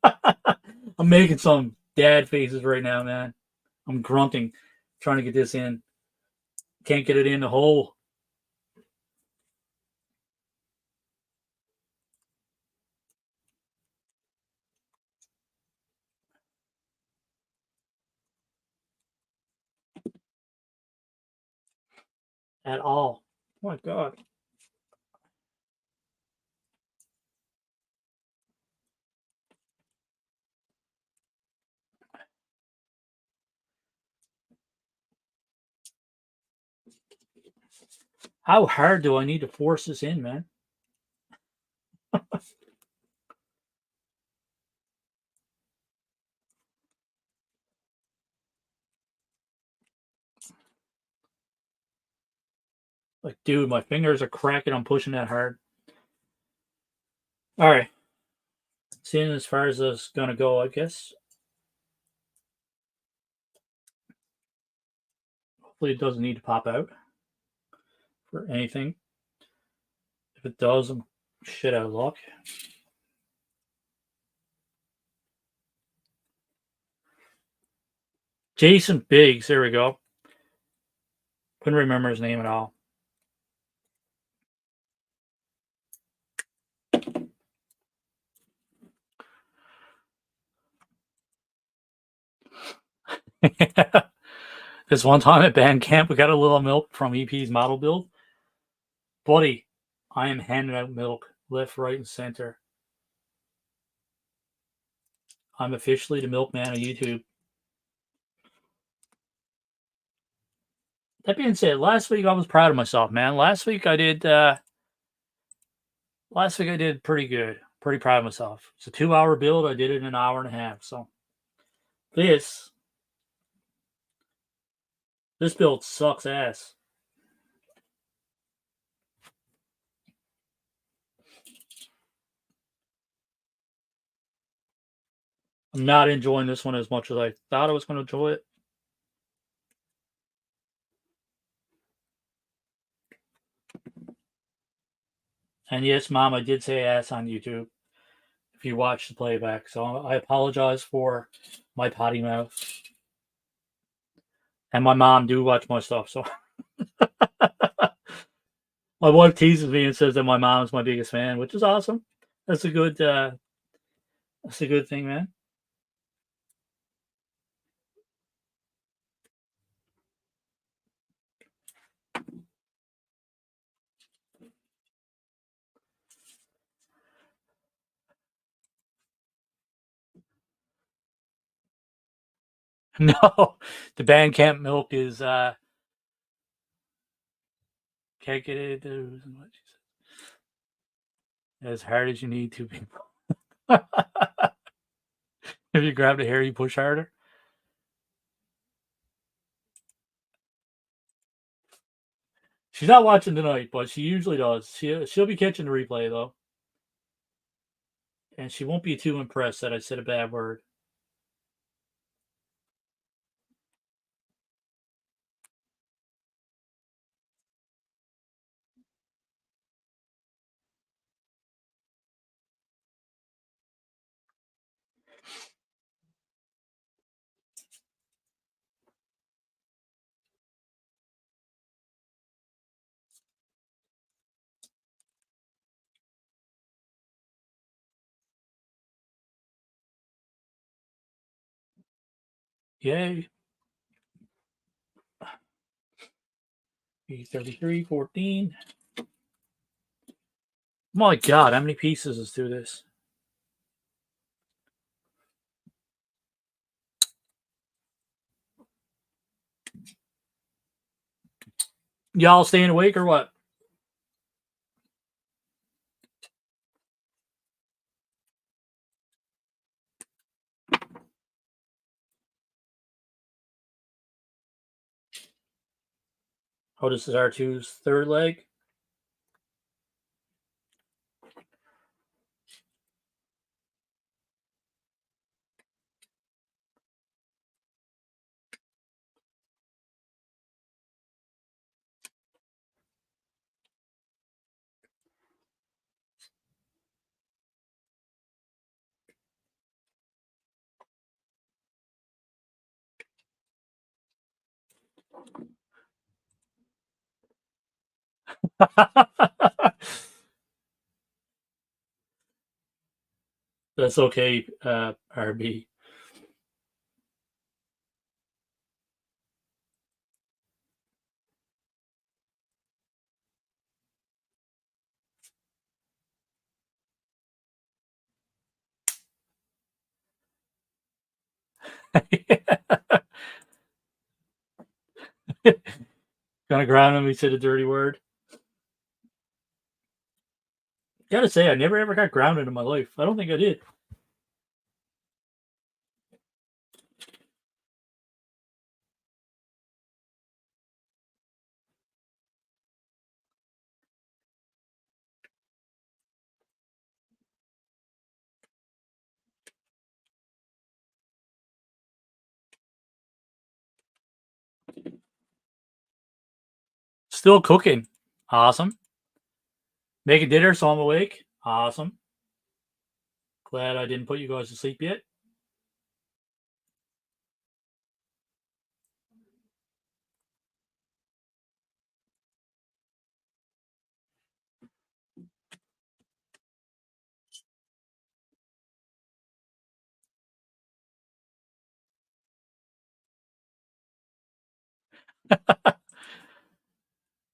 S1: I'm making some dad faces right now, man. I'm grunting, trying to get this in. Can't get it in the hole. At all. Oh my god. How hard do I need to force this in, man? Like, dude, my fingers are cracking. I'm pushing that hard. All right. Seeing as far as this is going to go, I guess. Hopefully it doesn't need to pop out for anything. If it does, I'm shit out of luck. Jason Biggs. There we go. Couldn't remember his name at all. This one time at band camp, we got a little milk from EP's model build. Buddy, I am handing out milk left, right, and center. I'm officially the milkman of YouTube. That being said, last week I was proud of myself, man. Last week I did pretty good. Pretty proud of myself. It's a 2-hour build. I did it in an hour and a half. So this build sucks ass. I'm not enjoying this one as much as I thought I was going to enjoy it. And yes, Mom, I did say ass on YouTube if you watch the playback. So I apologize for my potty mouth. And my mom do watch my stuff. So my wife teases me and says that my mom's my biggest fan, which is awesome. That's a good thing, man. No, the Bandcamp milk is can't get it as hard as you need to, people. If you grab the hair, you push harder. She's not watching tonight, but she usually does. She'll be catching the replay though, and she won't be too impressed that I said a bad word. Yay. 33, 14. My God, how many pieces is through this? Y'all staying awake or what? Oh, this is R2's third leg. That's okay, RB. Gonna ground him. He said a dirty word. Gotta say, I never ever got grounded in my life. I don't think I did. Still cooking. Awesome. Making dinner, so I'm awake. Awesome. Glad I didn't put you guys to sleep yet.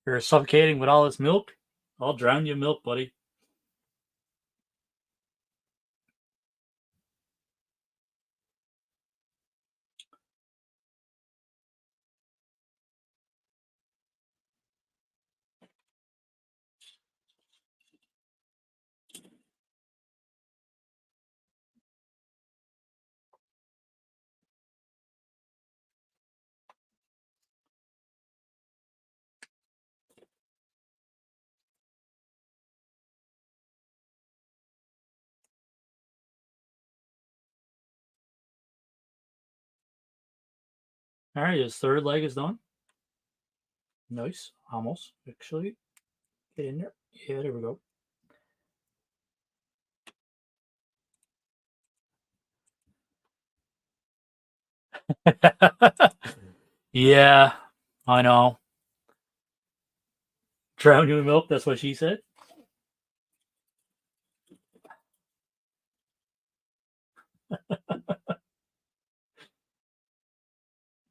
S1: You're suffocating with all this milk. I'll drown you in milk, buddy. All right, his third leg is done. Nice. Almost, actually. Get in there. Yeah, there we go. Yeah, I know. Drown you in milk. That's what she said.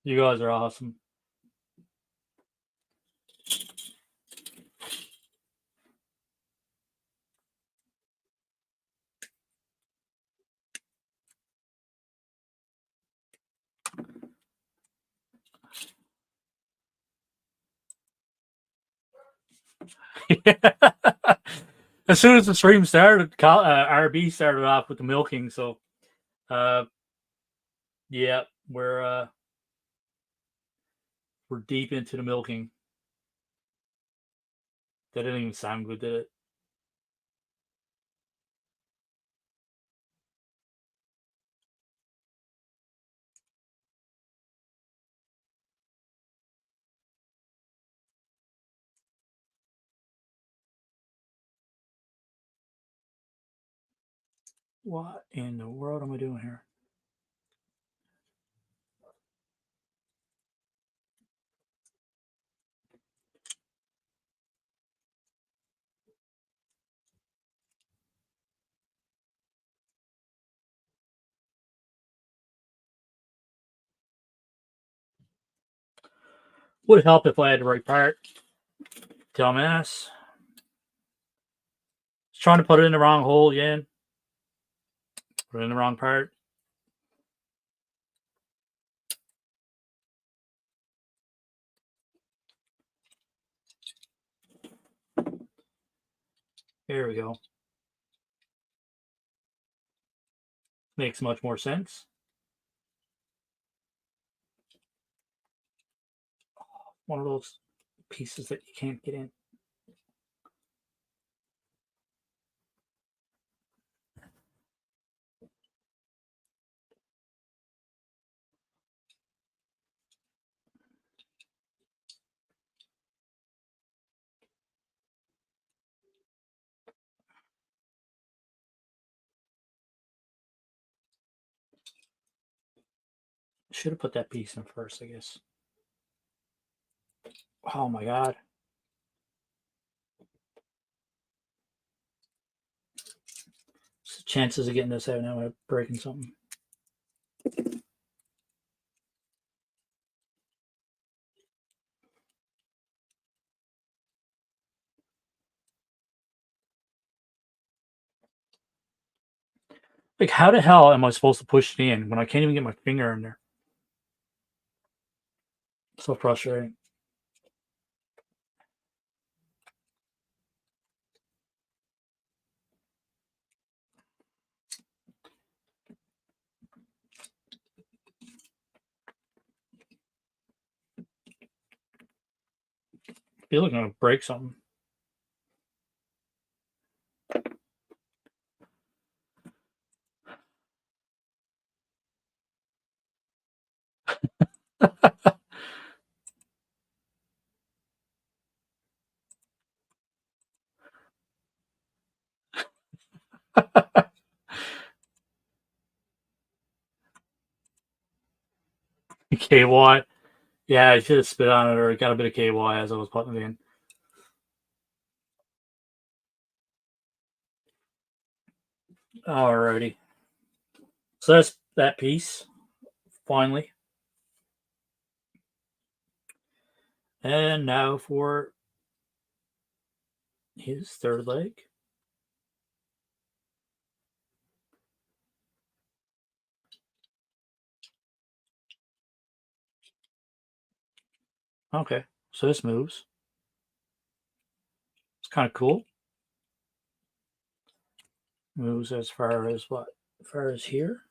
S1: You guys are awesome. As soon as the stream started, RB started off with the milking. So, uh, yeah, we're deep into the milking. That didn't even sound good, did it? What in the world am I doing here? Would help if I had the right part. Dumbass. Just trying to put it in the wrong hole again. Put it in the wrong part. There we go. Makes much more sense. One of those pieces that you can't get in. Should have put that piece in first, I guess. Oh my god. What's the chances of getting this out now without breaking something? Like, how the hell am I supposed to push it in when I can't even get my finger in there? So frustrating. I feel like I'm gonna break something. KY. Yeah, I should have spit on it or got a bit of KY as I was putting it in. Alrighty. So that's that piece, finally. And now for his third leg. Okay, so this moves. It's kind of cool. Moves as far as what? As far as here.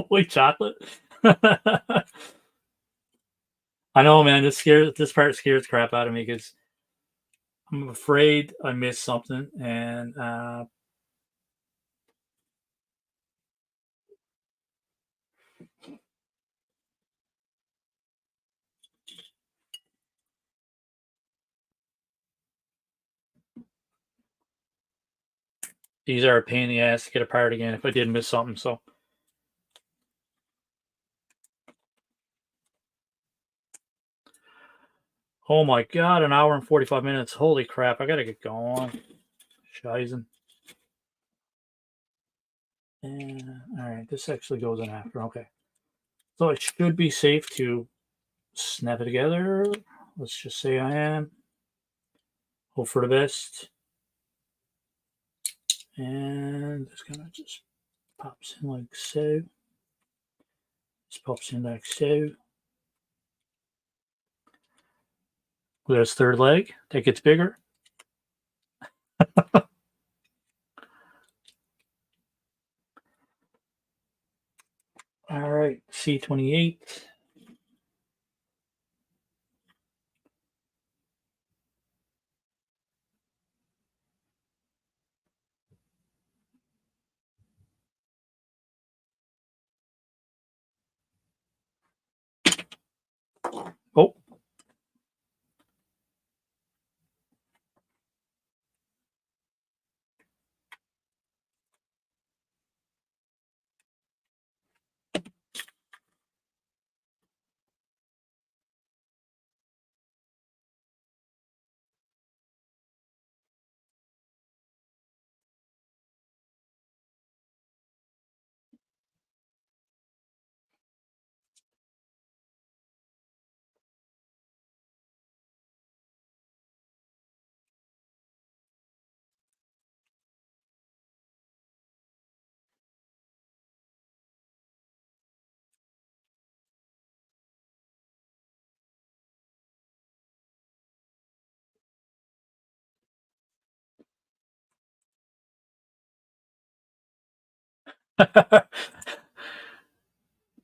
S1: White chocolate. I know, man. This part scares crap out of me because I'm afraid I missed something, and These are a pain in the ass to get apart again if I did miss something. So, oh my god, an hour and 45 minutes. Holy crap! I gotta get going. Shizen. And all right, this actually goes in after. Okay, so it should be safe to snap it together. Let's just say I am. Hope for the best. And this kind of just pops in like so. This pops in like so. There's third leg. That gets bigger. All right, C28. Oh,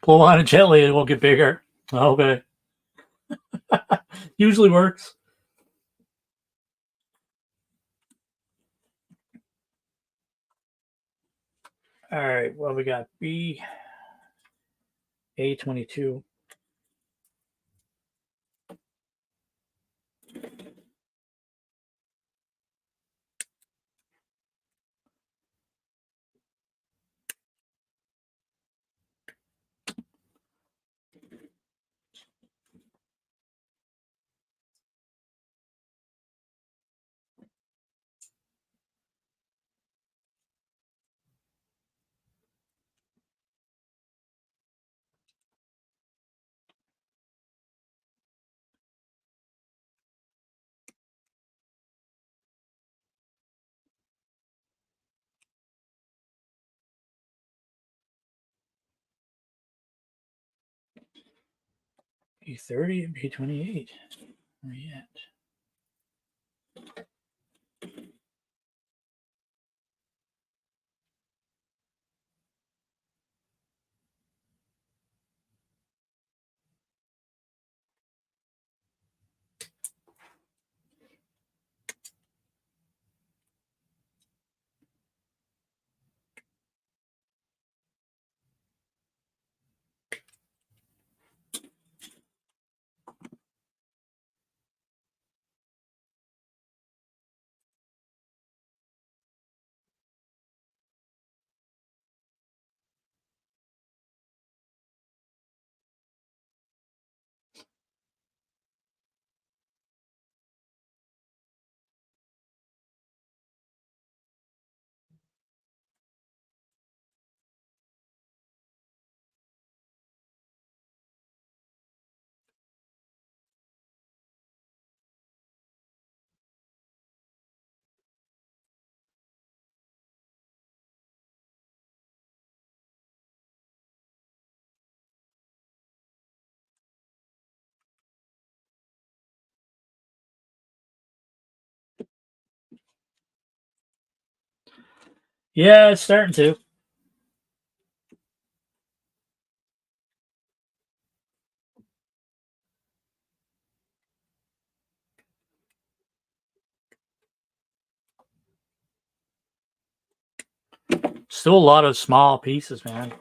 S1: pull on it gently, it won't get bigger. Okay, usually works. All right, well we got B A22. B30 and B28. Where you at? Yeah, it's starting to. Still a lot of small pieces, man.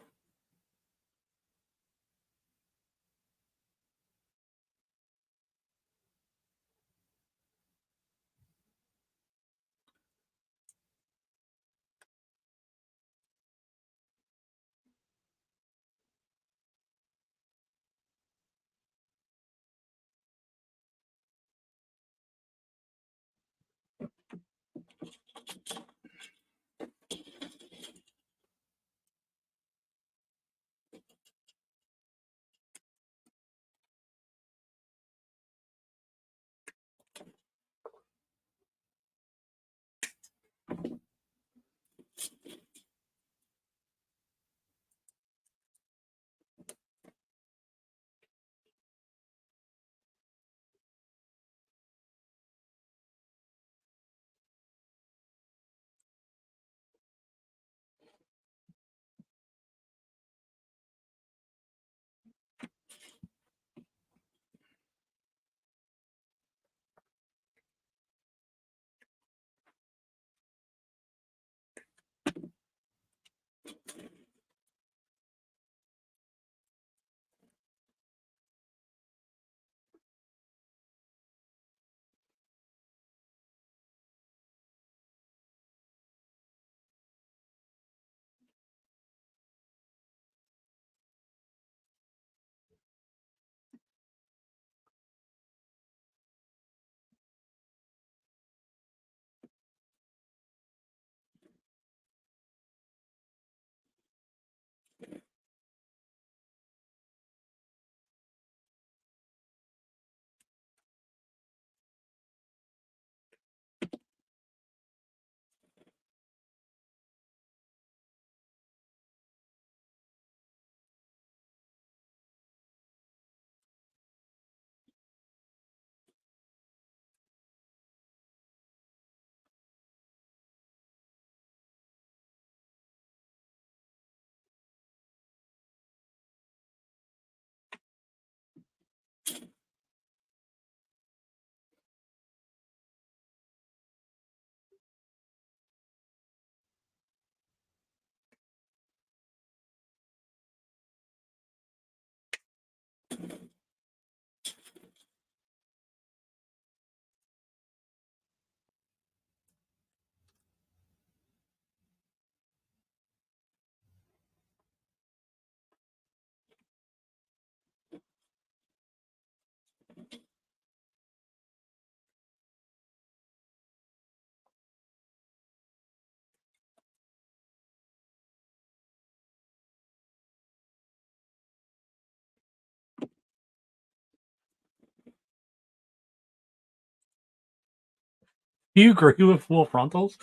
S1: you agree with full frontals?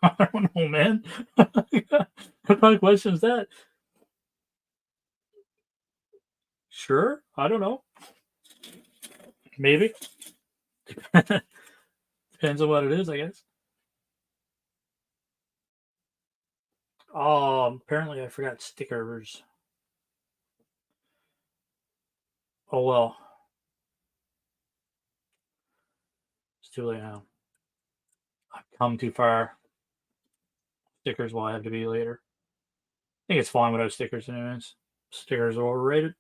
S1: I don't know, man. What kind of question is that? Sure. I don't know. Maybe. Depends on what it is, I guess. Apparently I forgot stickers. Oh well. It's too late now. I've come too far. Stickers will have to be later. I think it's fine without stickers anyways. Stickers are overrated.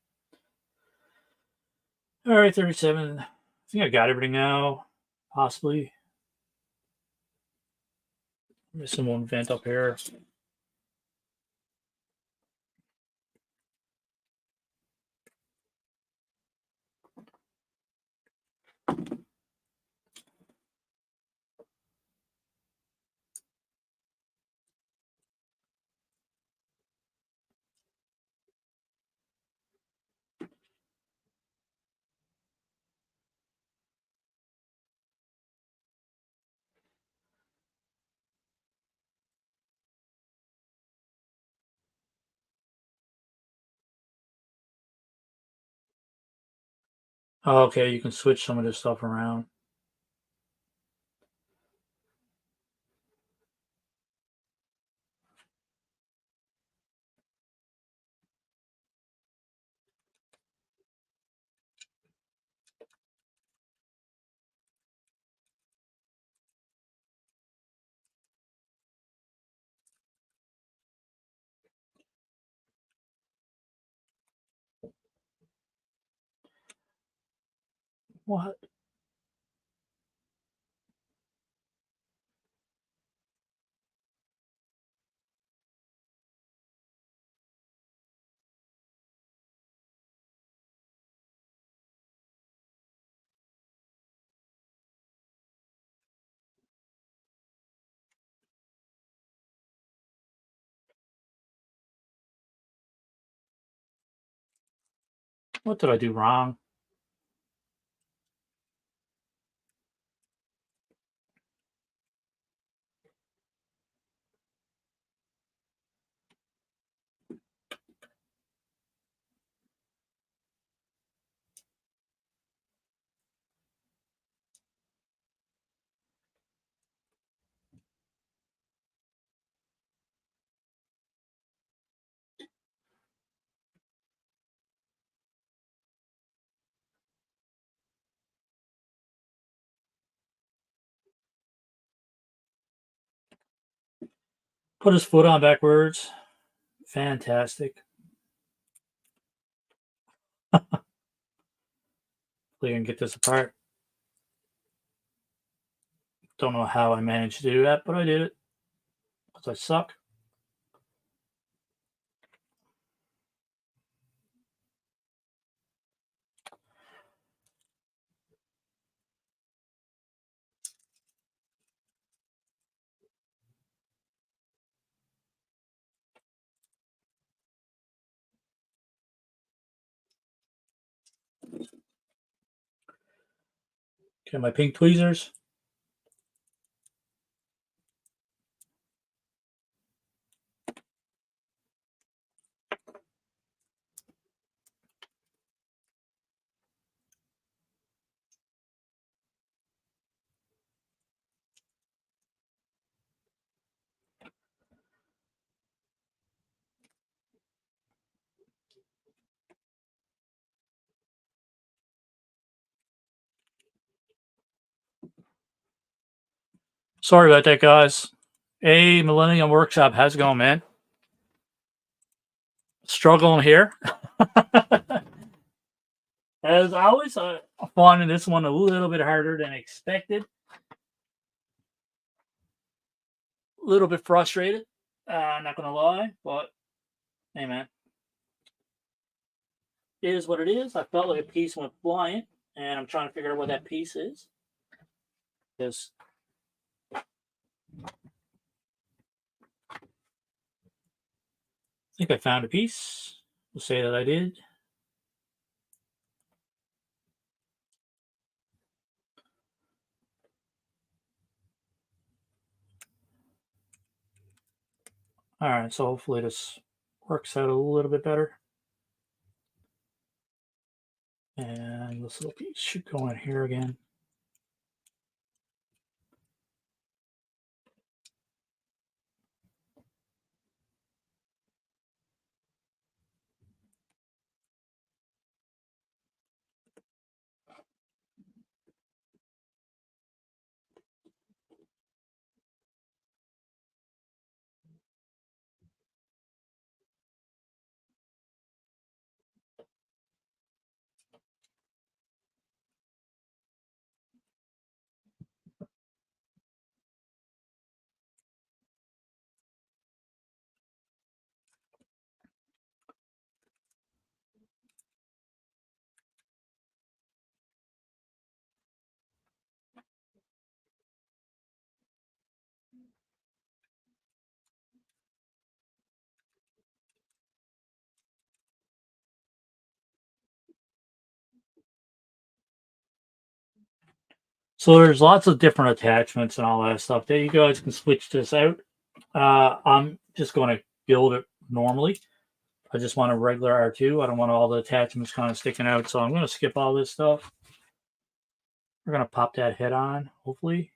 S1: Alright, 37. I think I got everything now. Possibly. Missing one vent up here. Okay, you can switch some of this stuff around. What? What did I do wrong? Put his foot on backwards. Fantastic. We can get this apart. Don't know how I managed to do that, but I did it. Because I suck. Okay, my pink tweezers. Sorry about that, guys. Hey, Millennium Workshop, how's it going, man? Struggling here. As always, I finding this one a little bit harder than expected. A little bit frustrated. Not gonna lie, but hey, man, it is what it is. I felt like a piece went flying, and I'm trying to figure out what that piece is. Because I think I found a piece. We'll say that I did. All right, so hopefully this works out a little bit better. And this little piece should go in here again. So there's lots of different attachments and all that stuff that you guys can switch this out. I'm just going to build it normally. I just want a regular R2. I don't want all the attachments kind of sticking out. So I'm going to skip all this stuff. We're going to pop that head on, hopefully.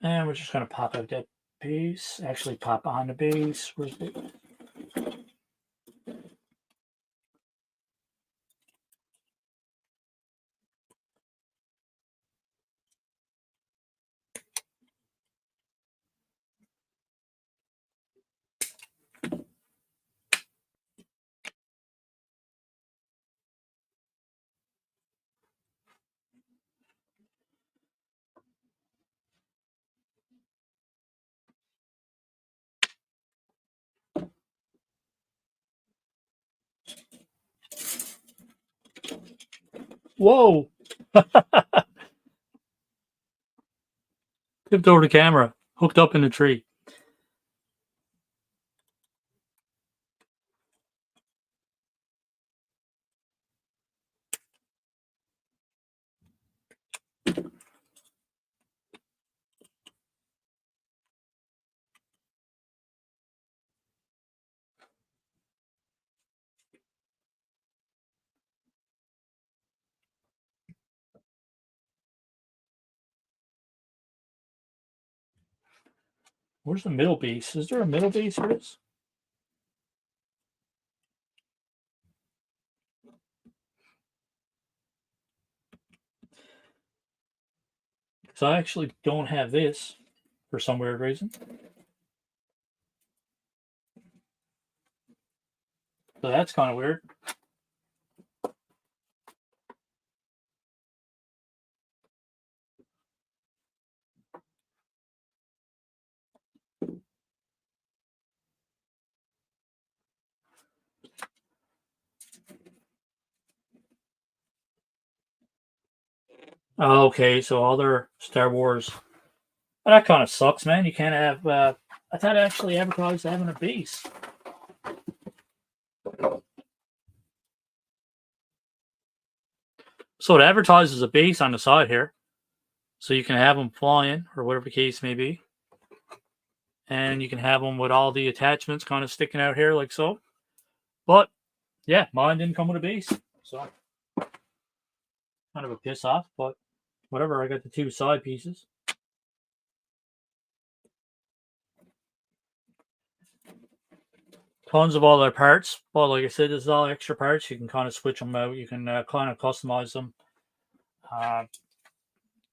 S1: And we're just going to pop out that base. Actually, pop on the base. Where's it? Whoa! Tipped over the camera. Hooked up in the tree. Where's the middle base? Is there a middle base for this? Because I actually don't have this for some weird reason. So that's kind of weird. Okay, so all their Star Wars. Well, that kind of sucks, man. You can't have. I thought it actually advertised having a base. So it advertises a base on the side here. So you can have them flying or whatever the case may be. And you can have them with all the attachments kind of sticking out here like so. But yeah, mine didn't come with a base. So kind of a piss off, but whatever. I got the two side pieces. Tons of all their parts. But like I said, this is all extra parts. You can kind of switch them out. You can kind of customize them.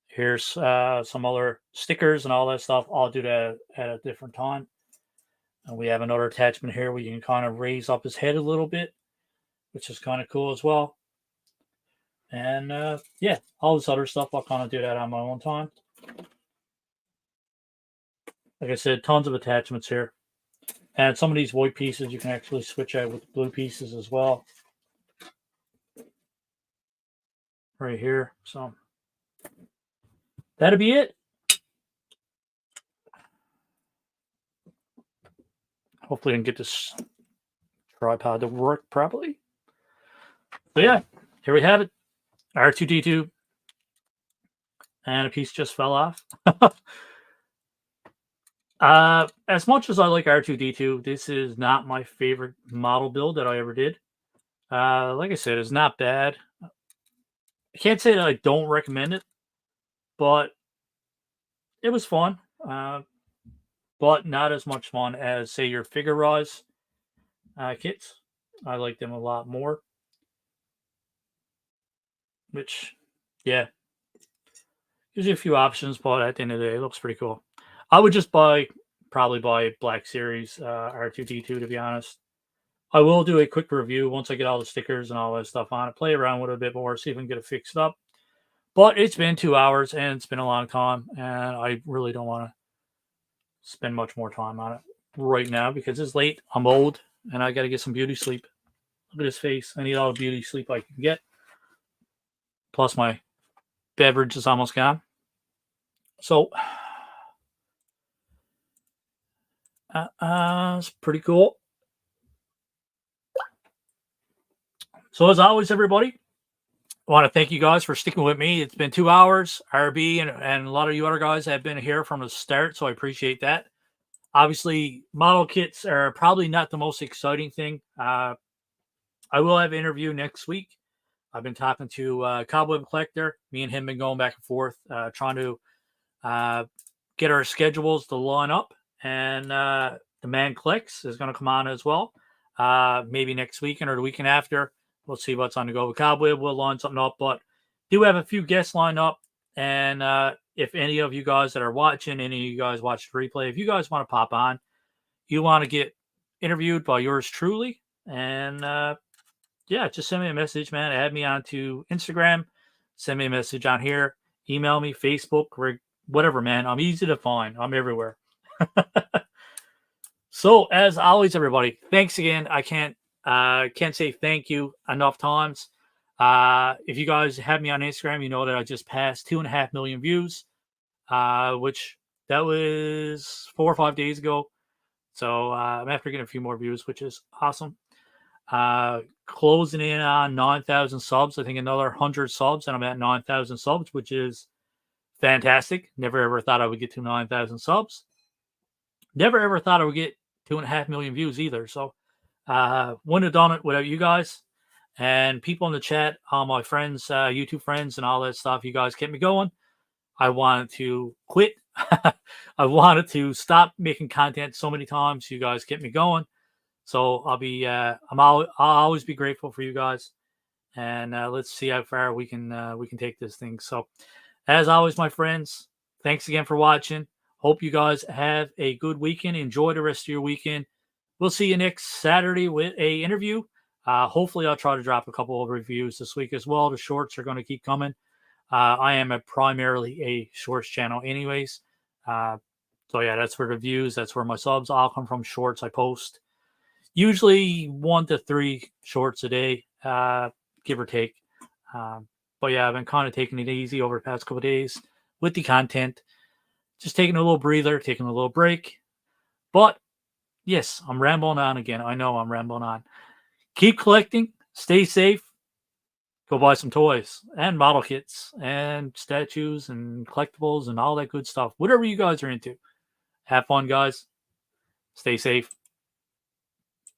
S1: Here's some other stickers and all that stuff. I'll do that at a different time. And we have another attachment here where you can kind of raise up his head a little bit, which is kind of cool as well. And yeah, all this other stuff, I'll kind of do that on my own time. Like I said, tons of attachments here. And some of these white pieces you can actually switch out with the blue pieces as well. right here. So that'll be it. Hopefully I can get this tripod to work properly. So yeah, here we have it. R2-D2. And a piece just fell off. As much as I like R2-D2, this is not my favorite model build that I ever did. Like I said, it's not bad. I can't say that I don't recommend it, but it was fun. But not as much fun as, say, your Figure Rise kits. I like them a lot more. Which, yeah, gives you a few options, but at the end of the day, it looks pretty cool. I would just probably buy Black Series R2-D2, to be honest. I will do a quick review once I get all the stickers and all that stuff on it, play around with it a bit more, see if we can get it fixed up. But it's been 2 hours, and it's been a long time, and I really don't want to spend much more time on it right now because it's late. I'm old, and I got to get some beauty sleep. Look at his face. I need all the beauty sleep I can get. Plus, my beverage is almost gone. So, it's pretty cool. So, as always, everybody, I want to thank you guys for sticking with me. It's been 2 hours. RB and a lot of you other guys have been here from the start, so I appreciate that. Obviously, model kits are probably not the most exciting thing. I will have an interview next week. I've been talking to Cobweb Collector. Me and him been going back and forth, trying to get our schedules to line up. And the Man Collects is going to come on as well. Maybe next weekend or the weekend after. We'll see what's on the go with Cobweb. We'll line something up. But do have a few guests lined up. And if any of you guys that are watching, any of you guys watch the replay, if you guys want to pop on, you want to get interviewed by yours truly. And yeah, just send me a message, man. Add me onto Instagram. Send me a message on here. Email me, Facebook, whatever, man. I'm easy to find. I'm everywhere. So, as always, everybody, thanks again. I can't say thank you enough times. If you guys have me on Instagram, you know that I just passed 2.5 million views, which that was 4 or 5 days ago. So I'm after getting a few more views, which is awesome. Closing in on 9,000 subs. I think another 100 subs, and I'm at 9,000 subs, which is fantastic. Never ever thought I would get to 9,000 subs. Never ever thought I would get 2.5 million views either. So wouldn't have done it without you guys and people in the chat, all my friends, YouTube friends, and all that stuff. You guys kept me going. I wanted to quit. I wanted to stop making content so many times. You guys kept me going. So I'll always be grateful for you guys, and let's see how far we can take this thing. So, as always, my friends, thanks again for watching. Hope you guys have a good weekend. Enjoy the rest of your weekend. We'll see you next Saturday with a interview. Hopefully, I'll try to drop a couple of reviews this week as well. The shorts are going to keep coming. I am primarily a shorts channel, anyways. So yeah, that's where the views, that's where my subs all come from. Shorts I post. Usually 1 to 3 shorts a day, give or take. But yeah, I've been kind of taking it easy over the past couple of days with the content. Just taking a little breather, taking a little break. But yes, I'm rambling on again. I know I'm rambling on. Keep collecting. Stay safe. Go buy some toys and model kits and statues and collectibles and all that good stuff. Whatever you guys are into. Have fun, guys. Stay safe.